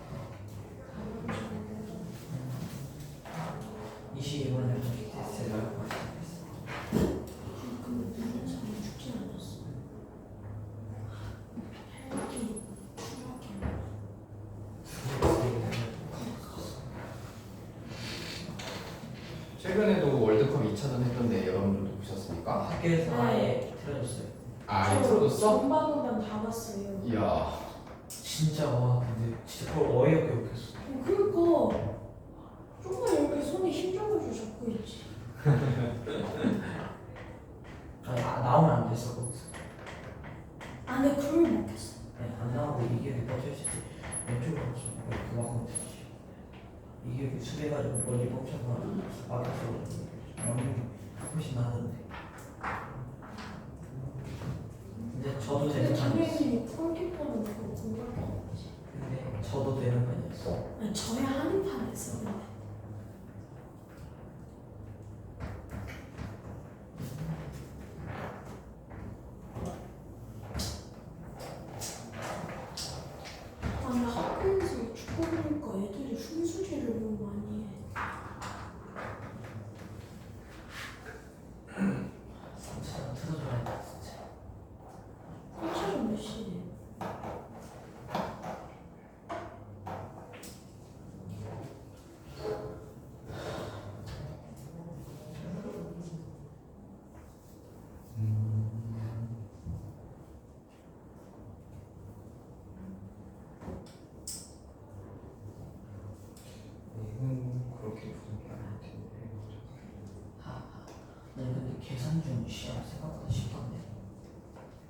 22번은 테스트를 할 것 같아. 근데 다른 사람 죽지 않았어. 헬기 최근에도 월드컵 2차전 했던데 여러분들도 보셨습니까? 학교에서 네. 아예 틀어줬어요. 아, 틀어줬어? 전반만 다 봤어요. 이야. 진짜 와 근데 진짜 그걸 어이없게 웃겼어. 그러니까 정말 이렇게 손에 힘줘가지고 잡고 있지. 아니 나오면 안 됐어 거기서. 아, 근데 그걸 못했어. 네, 안 나오고 이게 뻗쳐있을 때 왼쪽으로 가서 그만큼 되지. 이게 수비해가지고 멀리 멈춰서 막혀서 막는 게 훨씬 나았는데. 근데 저도 근데 되는 편이었어. 당연히 골키퍼는 그거 공부할 거 없지. 근데 저도 되는 편이었어. 아니, 저야 하는 판에서 근데. 아, 나 학교에서 축구 보니까 애들이 훈수질을 너무 많이 해. 3차전 틀어줘야 돼 진짜. 3차전 몇 시에? 그렇게 부족이 않을 텐데. 아니 근데 계산 중 시험 생각보다 쉽던데.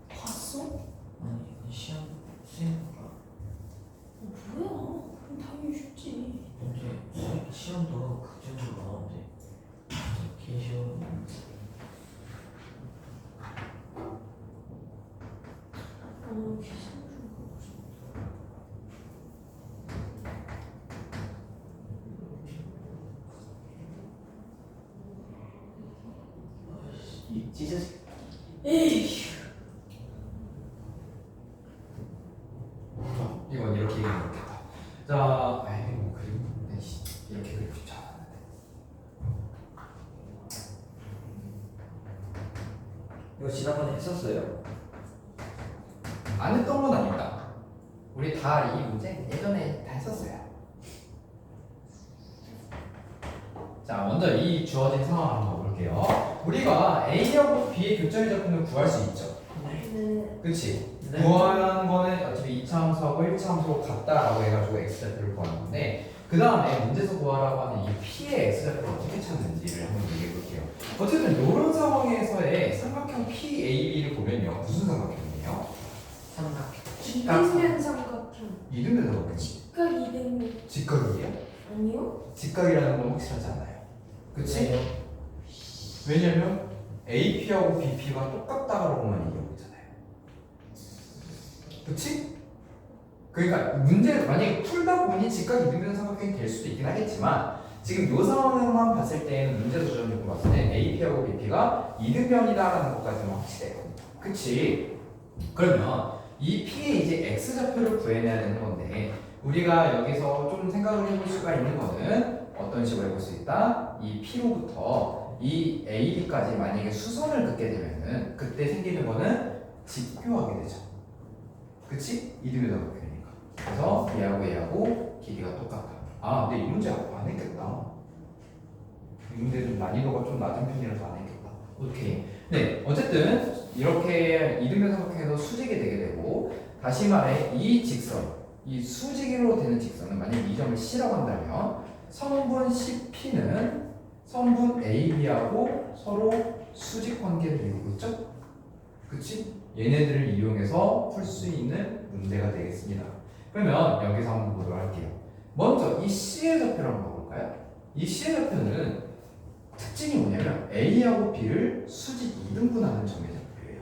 봤어? 아니 그 시험 수행보다 뭐야? 그럼 당연히 쉽지. 문제 시험도 극적으로 나오는데 개 쉬워. 계산 좀 하고 싶어. 이 찢어지. 에이. 이건 이렇게 얘기하면 좋겠다. 자, 에이, 뭐 그림 이렇게 그리고 싶지 않았는데. 이거 지난번에 했었어요. 안 했던 건 아니다. 우리 다 이 문제 예전에 다 했었어요. 자, 먼저 이 주어진 상황 한번 볼게요. 우리가 A하고 B의 교점의 좌표는 구할 수 있죠. 네. 그치? 네. 구하는 거는 어차피 2차 함수하고 1차 함수로 같다라고 해가지고 x좌표를 구하는 건데 그 다음에 문제에서 구하라고 하는 이 P의 x좌표를 어떻게 찾는지를 한번 얘기해 볼게요. 어쨌든 이런 상황에서의 삼각형 PAB를 보면요. 무슨 삼각형이에요? 삼각형. 이등변 삼각형. 이등변 삼각형. 직각 이등변. 직각이에요? 아니요? 직각이라는 건 확실하지 않아요. 그치? 왜요? 왜냐면 AP하고 BP가 똑같다라고만 얘기하고 있잖아요. 그치? 그러니까 문제 만약에 풀다 보니 직각 이등변 삼각형이 될 수도 있긴 하겠지만 지금 이 상황만 봤을 때는 문제 도전을 봤을 때 AP하고 BP가 이등변이다라는 것까지는 확실해요. 그치? 그러면 이 P의 이제 X좌표를 구해내야 되는 건데 우리가 여기서 좀 생각을 해볼 수가 있는 거는 어떤 식으로 해볼 수 있다? 이 P로부터 이 AB까지 만약에 수선을 긋게 되면은 그때 생기는 거는 직교하게 되죠. 그치? 이등변 삼각형이니까. 그래서 얘하고 길이가 똑같다. 아, 근데 이 문제 안 했겠다. 이 문제 좀 난이도가 좀 낮은 편이라서 안 했겠다. 오케이. 네, 어쨌든 이렇게 이등변 삼각형에서 수직이 되게 되고 다시 말해 이 직선, 이 수직으로 되는 직선은 만약에 이 점을 C라고 한다면 성분 CP는 성분 AB하고 서로 수직 관계를 이루고 있죠? 그치? 얘네들을 이용해서 풀 수 있는 문제가 되겠습니다. 그러면 여기서 한번 보도록 할게요. 먼저 이 C의 좌표를 한번 볼까요? 이 C의 좌표는 특징이 뭐냐면 A하고 B를 수직 이등분하는 점의 좌표예요.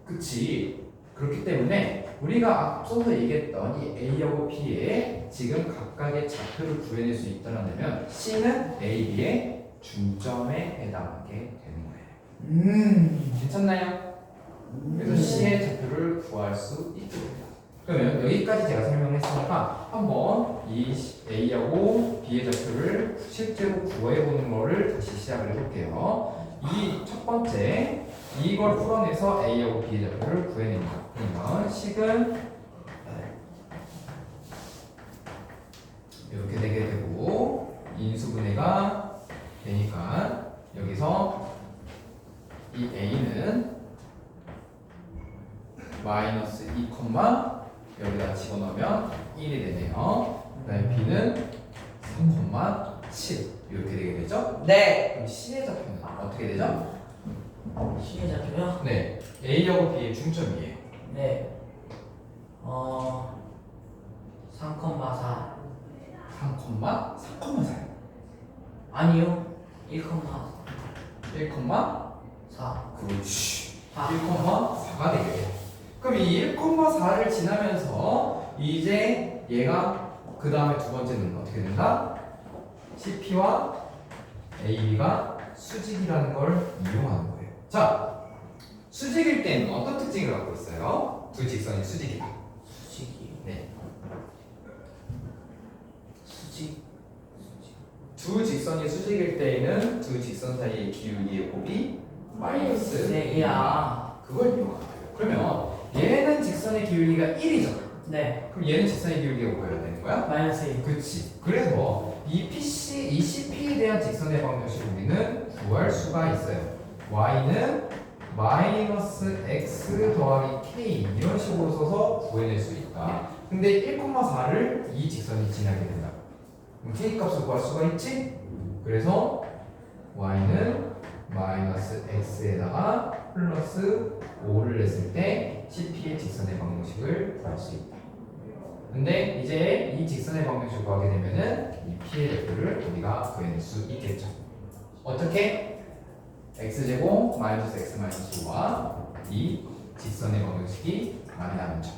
그치? 그렇기 때문에 우리가 앞서서 얘기했던 이 A하고 B의 지금 각각의 좌표를 구해낼 수 있다면 C는 A, B의 중점에 해당하게 되는 거예요. 괜찮나요? 그래서 C의 좌표를 구할 수 있습니다. 그러면 여기까지 제가 설명했으니까 한번 이 A하고 B의 좌표를 실제로 구해보는 거를 다시 시작을 해볼게요. 이 첫 번째 이걸 풀어내서 A하고 B의 좌표를 구해냅니다. 그러면 식은 이렇게 되게 되고 인수분해가 되니까 여기서 이 A는 마이너스 2, 여기다 집어넣으면 1이 되네요. 그 다음에 B는 3,7 이렇게 되게 되죠? 네. 그럼 C의 좌표는 어떻게 되죠? C의 좌표요? 네, A하고 B의 중점이에요. 네. 3,4. 3,4 아니요. 1,4. 1,4 그렇지. 아. 1,4가 되게 돼요. 그럼 이 1,4를 지나면서 이제 얘가 그 다음에 두 번째는 어떻게 된다? CP와 AB가 수직이라는 걸 이용하는 거예요. 자, 수직일 때는 어떤 특징을 갖고 있어요? 두 직선이 수직이다. 수직이. 네. 수직. 두 직선이 수직일 때에는 두 직선 사이의 기울기의 곱이 마이너스 네, 야. 그걸 이용하는 거예요. 그러면 얘는 직선의 기울기가 1이죠. 네. 그럼 얘는 직선의 기울기가 뭐여야 되는 거야? 마이너스 1. 그렇지. 그래서 이 CP에 대한 직선의 방정식을 우리는 구할 수가 있어요. y는 마이너스 x 더하기 k 이런 식으로 써서 구해낼 수 있다. 근데 1,4를 이 직선이 지나게 된다. 그럼 k 값을 구할 수가 있지? 그래서 y는 마이너스 x에다가 플러스 5를 냈을 때 CP의 직선의 방정식을 구할 수 있다. 근데 이제 이 직선의 방정식을 구하게 되면은 이 P의 좌표를 우리가 구해낼 수 있겠죠. 어떻게? x제곱 마이너스 x 마이너스 5와 이 직선의 방정식이 만나는 점.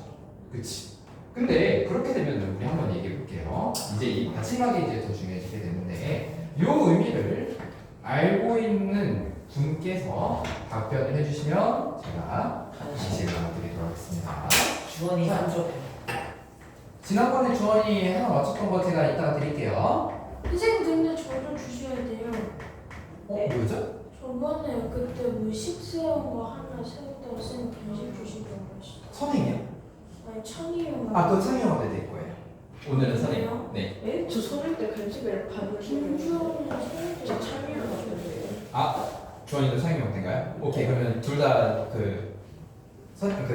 그치? 근데 그렇게 되면 우리 한번 얘기해 볼게요. 이제 이 마지막에 이제 더 중요해지게 되는데 이 의미를 알고 있는 분께서 답변을 해주시면 제가 다시 나눠드리도록 하겠습니다. 주원이 자. 3조. 지난번에 주원이 하나 맞췄던 거 제가 이따가 드릴게요. 선생님 근데 저도 주셔야 돼요. 뭐죠? 저번에 그때 무식 세운 거 하나 세웠다고 선생님 간식 주시더라고요. 선행이요? 아니 천이요. 그거 선행 형한테 드릴 거예요. 오늘은 선행. 그래요? 네. 에? 저 소릴 때 간식을 받을 김주원이랑 선생님 저 참여를 하셨는데요. 주원이도 창희 형한테인가요? 오케이, 그러면 둘 다 그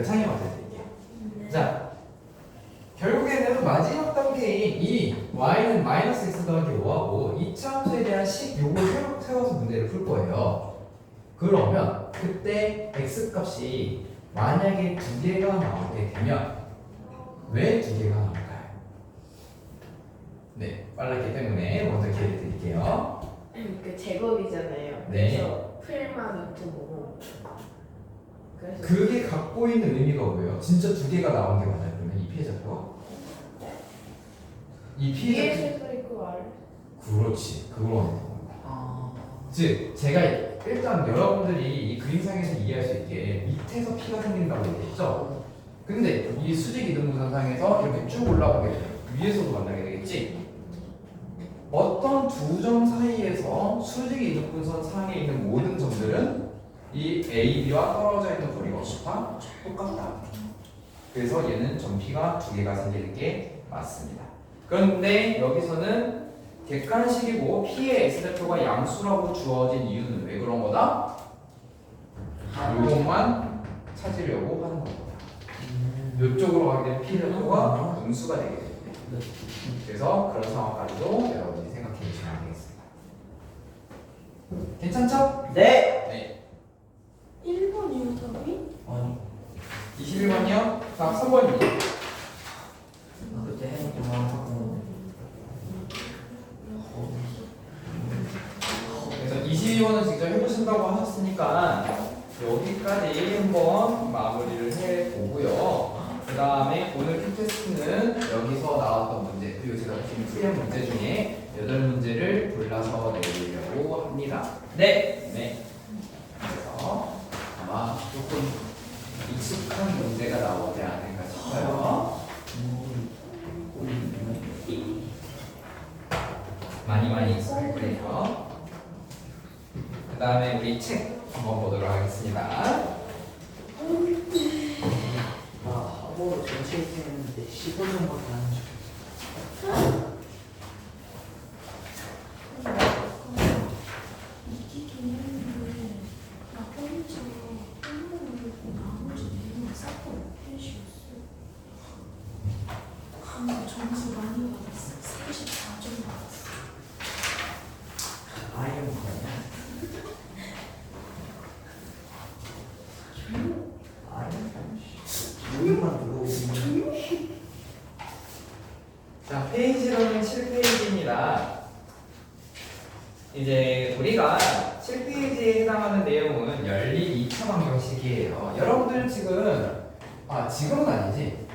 창희 형한테 드릴게요. 네. 자, 결국에는 마지막 단계인 이 y는 마이너스 x 더하기 5하고 이차함수에 대한 식 요걸 세워서 문제를 풀 거예요. 그러면 그때 x 값이 만약에 두 개가 나오게 되면 왜 두 개가 나올까요? 네, 빨랐기 때문에 먼저 기회를 드릴게요. 그 제곱이잖아요. 네. 그래서 풀만 2.5. 그래서 그게 갖고 있는 의미가 뭐예요? 진짜 두 개가 나온 게 맞아요. 그러면 이 피해자가 이 피해자 위에서도 있고 아래. 그렇지, 그걸 원하는 겁니다. 아. 즉 제가 일단 여러분들이 이 그림상에서 이해할 수 있게 밑에서 피가 생긴다고 얘기했죠. 근데 이 수직 이등분선상에서 이렇게 쭉 올라오게 돼요. 위에서도 만나게 되겠지. 어떤 두 점 사이에서 수직 이등분선 상에 있는 모든 점들은 이 AB와 떨어져 있는 거리가 다 똑같다. 그래서 얘는 점피가 두 개가 생기는 게 맞습니다. 그런데 여기서는 객관식이고 P의 X좌표가 양수라고 주어진 이유는 왜 그런 거다? 이것만 찾으려고 하는 겁니다. 이쪽으로 가게 되면 P좌표가 음수가 되게 됩니다. 그래서 그런 상황까지도 여러분이 생각해 주시면 되겠습니다. 괜찮죠? 네. 네. 1번이요 답이? SE1은 직접 해보신다고 하셨으니까 여기까지 한번 마무리를 해보고요. 그 다음에 오늘 큐테스트는 여기서 나왔던 문제, 그리고 제가 지금 풀이한 문제 중에 8문제를 골라서 내리려고 합니다. 네. 그래서 아마 조금 익숙한 문제가 나오지 않을까 싶어요. 많이 익숙할 거예요. 그 다음에 우리 책 한번 보도록 하겠습니다. 하고 전체 했는데 15점밖에 안 줘. 이기긴 했는데 나 혼자 끝나는 나머지 내용을 싹다 못해주었어. 근데 점수 많이 받았어. 34점 받았어. 아이언 거냐? 여기만 들어오면 자, 페이지로는 7페이지입니다. 이제 우리가 7페이지에 해당하는 내용은 연립 2차 방정식이에요. 여러분들 지금은 아니지.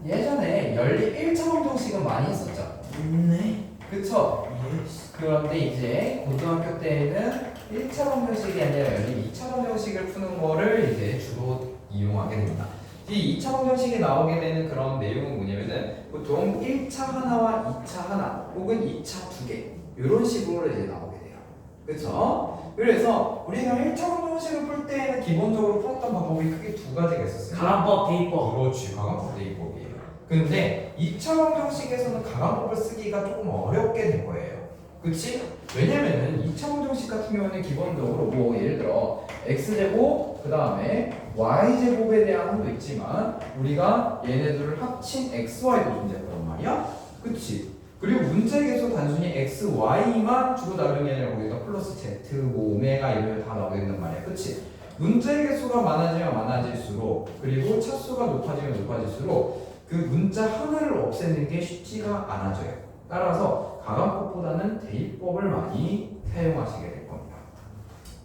예전에 연립 1차 방정식은 많이 했었죠. 네. 그쵸? 예스. 그런데 이제 고등학교 때에는 1차 방정식이 아니라 연립 2차 방정식을 푸는 거를 이제 주로 이용하게 됩니다. 이 2차 방정식에 나오게 되는 그런 내용은 뭐냐면은 보통 1차 하나와 2차 하나 혹은 2차 두 개 이런 식으로 이제 나오게 돼요. 그쵸? 그래서 우리가 1차 방정식을 풀 때에는 기본적으로 풀었던 방법이 크게 두 가지가 있었어요. 가람법, 대입법. 그렇지, 가강법 대입법이에요. 근데 2차 방정식에서는 가강법을 쓰기가 조금 어렵게 될 거예요. 그치? 왜냐면은 2차 방정식 같은 경우는 기본적으로 뭐 예를 들어 x제곱 그 다음에 y제곱에 대한 한도 있지만 우리가 얘네들을 합친 xy도 존재했단 말이야. 그치? 그리고 문자의 개수 단순히 x, y만 주로 다루는 게 아니라 거기가 플러스 z, 뭐 오메가 이런 다 나오게 된단 말이야. 그치? 문자의 개수가 많아지면 많아질수록 그리고 차수가 높아지면 높아질수록 그 문자 하나를 없애는 게 쉽지가 않아져요. 따라서 가강법보다는 대입법을 많이 사용하시게 될 겁니다.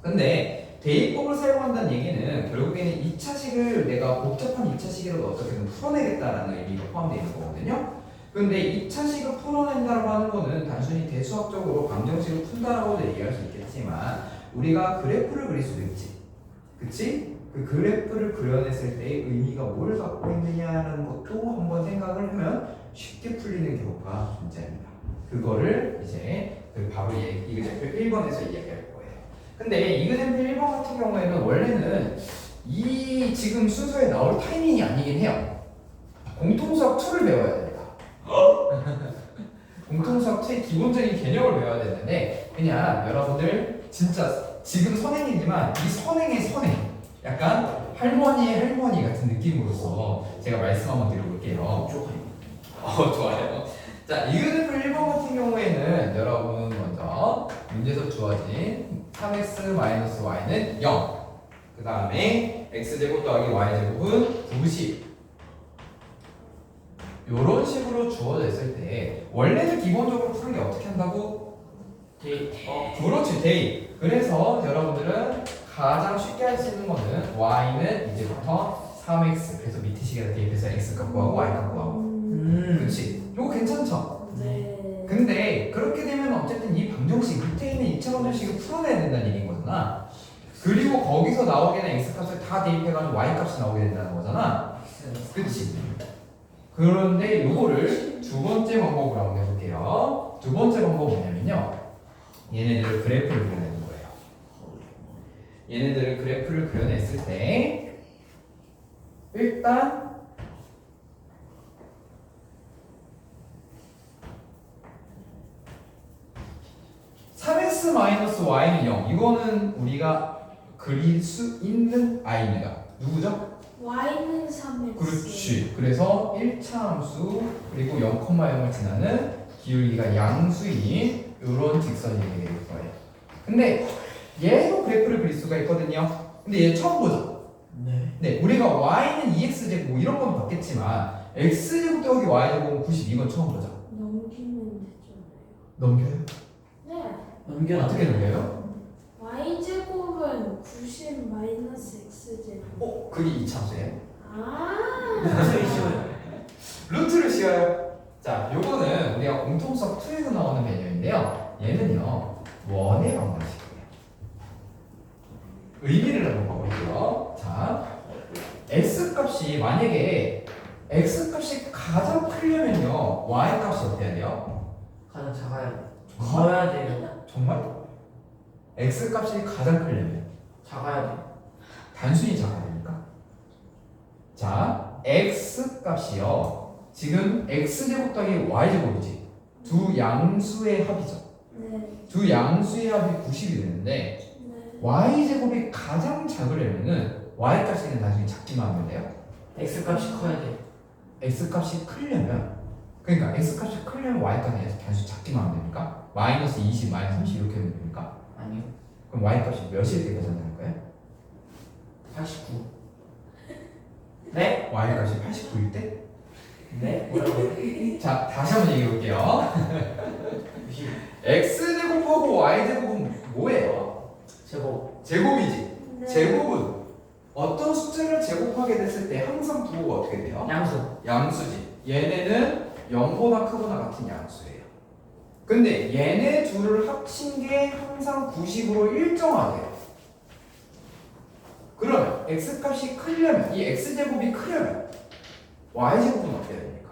근데 대입법을 사용한다는 얘기는 결국에는 2차식을 내가 복잡한 2차식이라도 어떻게든 풀어내겠다라는 의미가 포함되어 있는 거거든요. 근데 2차식을 풀어낸다고 하는 거는 단순히 대수학적으로 방정식을 푼다라고도 얘기할 수 있겠지만 우리가 그래프를 그릴 수도 있지. 그치? 그 그래프를 그려냈을 때의 의미가 뭘 갖고 있느냐라는 것도 한번 생각을 하면 쉽게 풀리는 경우가 존재합니다. 그거를 이제 바로 이그젠플 1번에서 이야기할 거예요. 근데 이그젠플 1번 같은 경우에는 원래는 이 지금 순서에 나올 타이밍이 아니긴 해요. 공통수학 2를 배워야 됩니다. 공통수학 2의 기본적인 개념을 배워야 되는데 그냥 여러분들 진짜 지금 선행이지만 이 선행의 선행 약간 할머니의 할머니 같은 느낌으로서 제가 말씀 한번 드려볼게요. 좋아요. 자, 이그래프 1번 같은 경우에는 여러분 먼저 문제에서 주어진 3x-y는 0. 그 다음에 x제곱 더하기 y제곱은 90. 요런 식으로 주어져 있을 때 원래는 기본적으로 푸는 게 어떻게 한다고? 대입. 그렇지, 대입. 그래서 여러분들은 가장 쉽게 할 수 있는 거는 y는 이제부터 3x 그래서 밑에 식에다 대입해서 x 값 구하고 y 값 구하고 그렇지? 요거 괜찮죠? 네. 근데 그렇게 되면 어쨌든 이 방정식 밑에 있는 2차 방정식을 풀어내야 된다는 얘기인 거잖아. 그리고 거기서 나오게 된 x 값을 다 대입해가지고 y 값이 나오게 된다는 거잖아. 그렇지? 그런데 요거를 두 번째 방법으로 한번 해볼게요. 두 번째 방법은 뭐냐면요, 얘네들을 그래프를 그려내는 거예요. 얘네들을 그래프를 그려냈을 때 일단 (3x-y는 0) 이거는 우리가 그릴 수 있는 아이입니다. 누구죠? y는 3x. 그렇지. 그래서 1차 함수 그리고 0,0을 지나는 기울기가 양수인 이런 직선이 되게 될 거예요. 근데 얘도 그래프를 그릴 수가 있거든요. 근데 얘 처음 보죠? 네. 우리가 y는 2x제곱 뭐 이런 건 봤겠지만 x제곱 더하기 y제곱은 92건 처음 보죠. 넘기면 되잖아요. 넘겨요? 네. 넘겨. 어떻게 넘겨요? 90 마이너스 x제곱. 그게 이차수예요? 아. 무슨 이슈예요? 루트를 씌워요. 자, 요거는 우리가 공통수학 2에서 나오는 개념인데요. 얘는요, 원의 방정식이에요. 의미를 한번 봐볼게요. 자, x값이 만약에 x값이 가장 크려면요, y값이 어때야 돼요? 가장 작아야 돼. 커야 돼요. 정말? x값이 가장 크려면 작아야 돼. 단순히 작아야 됩니까? 자, x값이요, 지금 x제곱 더하기 y제곱이지. 두 양수의 합이죠. 네. 두 양수의 합이 90이 되는데 네. y제곱이 가장 작으려면은 y값이 단순히 작기만 하면 돼요. X 값이 커야 돼. x값이 크려면, 그러니까 x값이 크려면 y값이 단순히 작기만 하면 됩니까? 마이너스 20, 마이너스 30 이렇게 하면 됩니까? 아니요. 그럼 y값이 몇일 때 계산되는 거예요? 89. 네? y값이 89일 때? 네? 뭐라고요? 자, 다시 한번 얘기해 볼게요. 90. x제곱하고 y제곱은 뭐예요? 제곱. 제곱이지. 네. 제곱은 어떤 숫자를 제곱하게 됐을 때 항상 부호가 어떻게 돼요? 양수. 양수지. 얘네는 0보다 크거나 같은 양수예요. 근데 얘네 둘을 합친 게 항상 90으로 일정하대요. 그러면 x값이 크려면, 이 x제곱이 크려면 y제곱은 어때야 됩니까?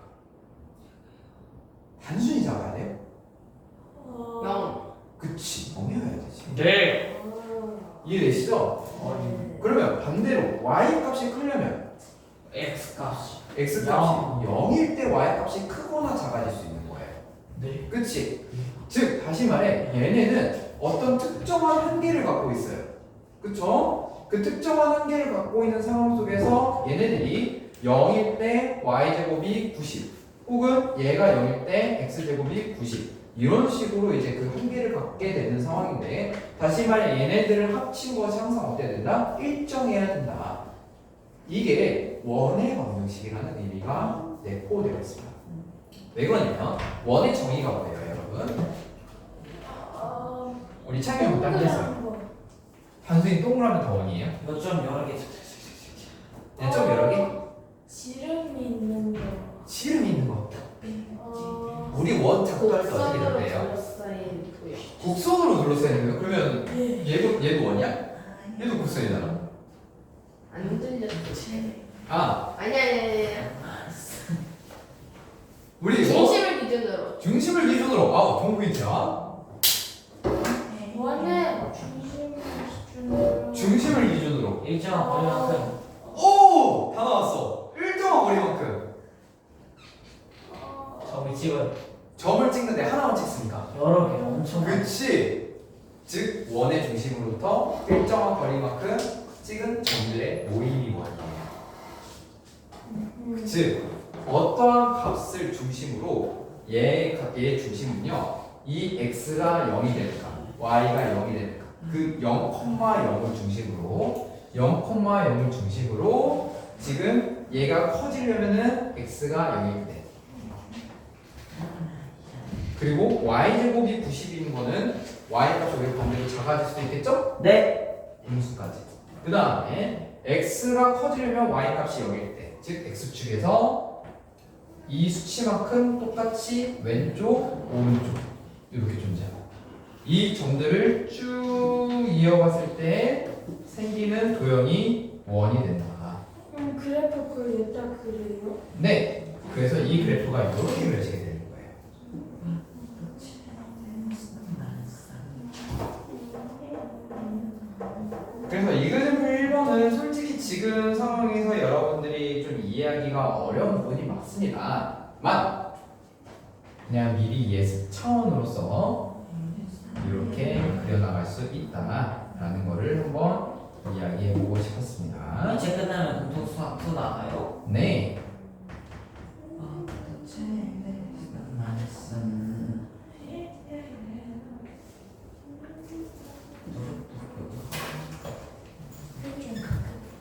단순히 작아야 돼요? 어. 그치, 0이어야 되지. 네. 이해되시죠? 어디? 그러면 반대로 y값이 크려면 X 값이. x값이 영. 0일 때 y값이 크거나 작아질 수 있는 거예요. 네. 그치? 즉 다시 말해 얘네는 어떤 특정한 한계를 갖고 있어요. 그쵸? 그 특정한 한계를 갖고 있는 상황 속에서 얘네들이 0일 때 y제곱이 90 혹은 얘가 0일 때 x제곱이 90 이런 식으로 이제 그 한계를 갖게 되는 상황인데, 다시 말해 얘네들을 합친 것이 항상 어때야 된다? 일정해야 된다. 이게 원의 방정식이라는 의미가 내포되어 있습니다. 왜 그러냐면 원의 정의가 뭐예요, 여러분? 우리 창이 못 당겼어요. 단순히 동그라미 더 원이에요? 이거 좀 여러 개. 네, 좀 여러 개? 지름이 있는 거. 지름이 있는 거. 어. 우리 원 작도할 때 어떻게 곡선으로 된대요? 둘러싸인 부여. 곡선으로 둘러싸이는 거예요? 그러면 예. 얘도 원이야? 얘도 곡선이잖아. 안 흔들렸지. 아, 아니. 우리 중심을 기준으로. 중심을 기준으로, 좋은 포인트야. 원은 중심 기준으로. 중심을 기준으로. 일정한 거리만큼. 오! 다 나왔어. 일정한 거리만큼. 점을 찍어요. 점을 찍는데 하나만 찍습니까? 여러 개 엄청 많아. 그치. 즉 원의 중심으로부터 일정한 거리만큼 찍은 점들의 모임이 원이에요. 즉 어떠한 값을 중심으로 얘 중심은요, 이 x가 0이 되니까 y가 0이 되니까 그 0,0을 중심으로 지금 얘가 커지려면은 x가 0일 때, 그리고 y제곱이 90인 거는 y값이 왜 반대로 작아질 수도 있겠죠? 네. 음수까지. 그 다음에 x가 커지려면 y값이 0일 때, 즉 x축에서 이 수치만큼 똑같이 왼쪽, 오른쪽 이렇게 존재합니다. 이 점들을 쭉 이어갔을 때 생기는 도형이 원이 된다. 그럼 그래프 그걸 여기다 그려요? 네, 그래서 이 그래프가 이렇게 그려지게 되는 거예요. 그래서 이그램플 1번은 솔직히 지금 상황에서 여러분들이 좀 이해하기가 어려운 부분이 많습니다만, 그냥 미리 예습 차원으로서 이렇게 그려나갈 수 있다라는 거를 한번 이야기해보고 싶었습니다. 이제 끝나면 공통 수학 2 나와요. 네.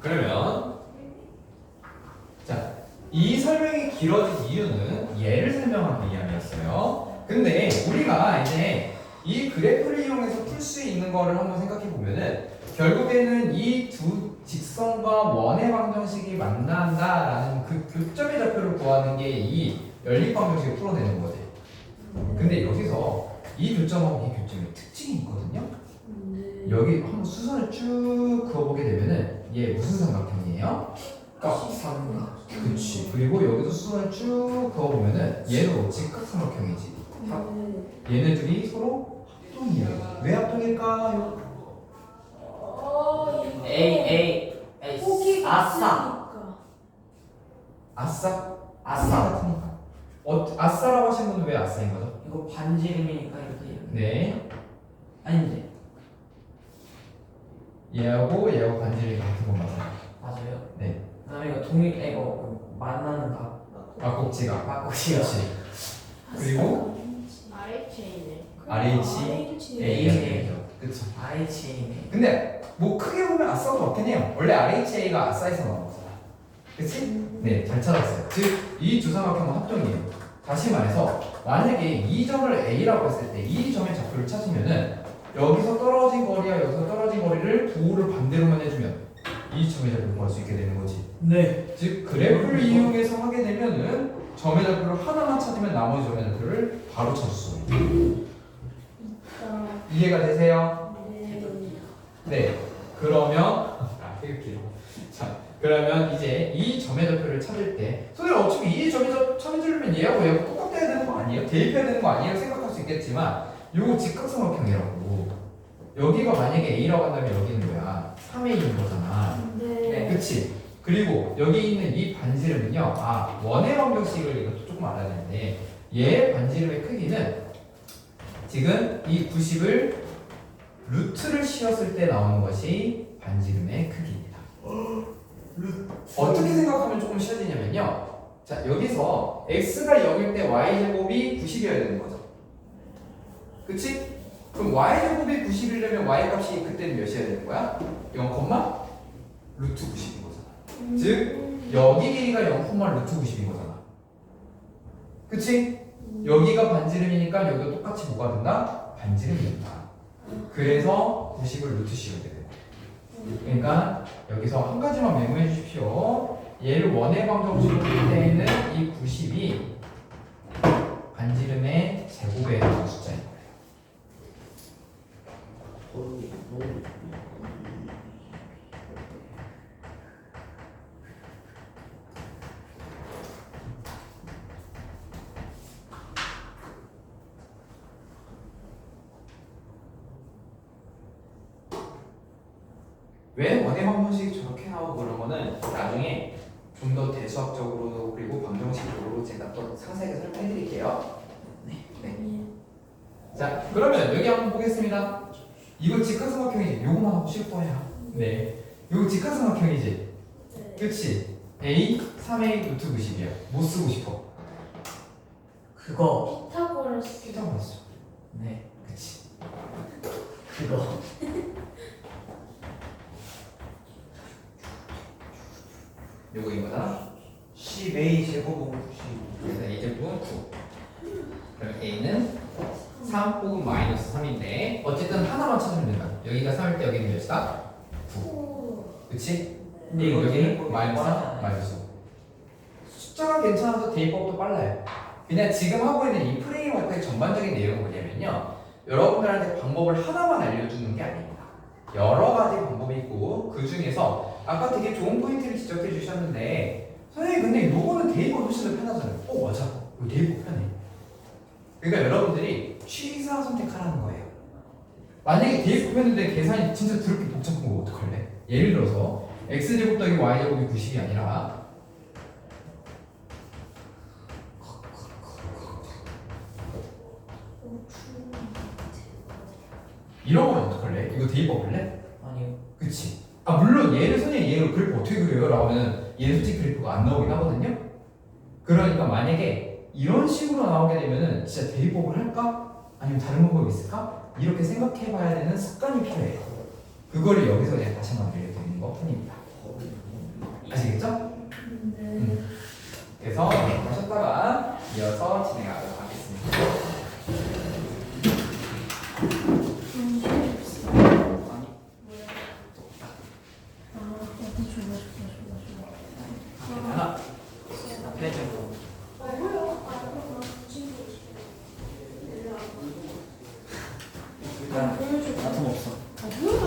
그러면 자, 이 설명이 길어진 이유는 얘를 설명하기 위함이었어요. 근데 우리가 이제 이 그래프를 이용해서 풀 수 있는 거를 한번 생각해 보면은 결국에는 이 두 직선과 원의 방정식이 만난다라는 그 교점의 좌표를 구하는 게 이 연립 방정식을 풀어내는 거지. 근데 여기서 이 교점하고 이 교점의 특징이 있거든요. 여기 한번 수선을 쭉 그어보게 되면은 얘 무슨 삼각형이에요? 깍삼각. 그렇지. 그리고 여기도 수선을 쭉 그어보면은 얘도 직각삼각형이지. 얘네 둘이 서로 합동이에요. 왜 합동일까요? A 폭이 아싸. 아싸? 아싸. 같으니까. 아싸라고 하신 분은 왜 아싸인 거죠? 이거 반지 이름이니까 이렇게. 네. 아닌데. 얘하고 반지름이 같은 건 맞아요. 맞아요. 네. 그다음에 이거 동일 이거 만나는 각. 막곡지가. 막고시가. 그렇지. 그리고 RHA네. RH, A죠. 그쵸. RHA네. 근데 뭐 크게 보면 아싸도 맞긴 해요. 원래 RHA가 아싸에서 나온 거잖아. 그치? 네, 잘 찾았어요. 즉, 이 두 삼각형은 합동이에요. 다시 말해서 만약에 이 점을 A라고 했을 때 이 점의 좌표를 찾으면은 여기서 떨어진 거리와 여기서 떨어진 거리를 도를 반대로만 해주면 이 점의 좌표를 구할 수 있게 되는 거지. 네. 즉 그래프를 이용해서 하게 되면은 점의 좌표를 하나만 찾으면 나머지 점의 좌표를 바로 찾을 수 있어요. 이해가 되세요? 네. 그러면 되게 길어. 자, 그러면 이제 이 점의 좌표를 찾을 때 선생님 어차피 이 점의 좌표 찾으려면 얘하고 얘하고 똑같아야 되는 거 아니에요? 대입해야 되는 거 아니에요? 생각할 수 있겠지만 요거 직각삼각형이라고. 여기가 만약에 A라고 한다면 여기는 뭐야? 3A인 거잖아. 네. 그치? 그리고 여기 있는 이 반지름은요. 아, 원의 방정식을 이것도 조금 알아야 되는데 얘 반지름의 크기는 지금 이 90을 루트를 씌웠을 때 나오는 것이 반지름의 크기입니다. 어떻게 생각하면 조금 쉬워지냐면요. 자, 여기서 x가 0일 때 y제곱이 90이어야 되는 거죠. 그치? 그럼 y제곱이 90이려면 y값이 그때는 몇이어야 되는 거야? 0, 루트 90인 거잖아. 즉 여기 길이가 0, 루트 90인 거잖아. 그치? 여기가 반지름이니까 여기도 똑같이 뭐가 된다? 반지름이 된다. 그래서 90을 루트 씌워야 되는 거예요. 그러니까 여기서 한 가지만 메모해 주십시오. 얘를 원의 방정식으로 풀 때에는 이 90이 반지름의 제곱에 해당하는 숫자인 거예요. 왜 원의 방정식이 저렇게 나오고 그런 거는 나중에 좀 더 대수학적으로 그리고 방정식적으로 제가 또 상세하게 설명해 드릴게요. 네. 자, 그러면 여기 한번 보겠습니다. 이거 직각삼각형이지. 요거만 하고 쉴 거야. 네. 요거 직각삼각형이지. 그치? A 3A 루트 90이야. 뭐 쓰고 싶어? 그거. 피타고라스. 피타고라스. 네. 그치? 그거. 요거 이거다. 10A 제곱은 90. 그래서 A 제곱은 9. 그럼 A는 3 혹은 마이너스 3인데 어쨌든 하나만 찾으면 된다. 여기가 3일 때 여기는 몇이다? 9. 그치? 근데 이거 여기는 대입법이 마이너스 3, 빠르잖아요. 마이너스 5. 숫자가 괜찮아서 대입법도 빨라요. 그냥 지금 하고 있는 이 프레임워크의 전반적인 내용은 뭐냐면요. 여러분들한테 방법을 하나만 알려주는 게 아닙니다. 여러 가지 방법이 있고 그 중에서 아까 되게 좋은 포인트를 지적해 주셨는데 선생님 근데 요거는 대입법 훨씬 더 편하잖아요. 맞아. 이거 대입법 편해. 그러니까 여러분들이 취사 선택하라는 거예요. 만약에 대입법 했는데 계산이 진짜 그렇게 복잡한 거 어떡할래? 예를 들어서 x제곱 더하기 y제곱이 90이 아니라 이런 거면 어떡할래? 이거 대입법 할래? 아니요. 그치? 아 물론 얘를 선생님 얘를 그래프 어떻게 그려요? 라고 하면 얘는 솔직히 그래프가 안 나오긴 하거든요. 그러니까 만약에 이런 식으로 나오게 되면은 진짜 대입법을 할까? 아니면 다른 방법이 있을까? 이렇게 생각해 봐야 되는 습관이 필요해요. 그거를 여기서 제가 다시 한번 알려드리는 것 뿐입니다. 아시겠죠? 그래서 하셨다가 이어서 진행하도록 하겠습니다. 아니. 아, 뭐야?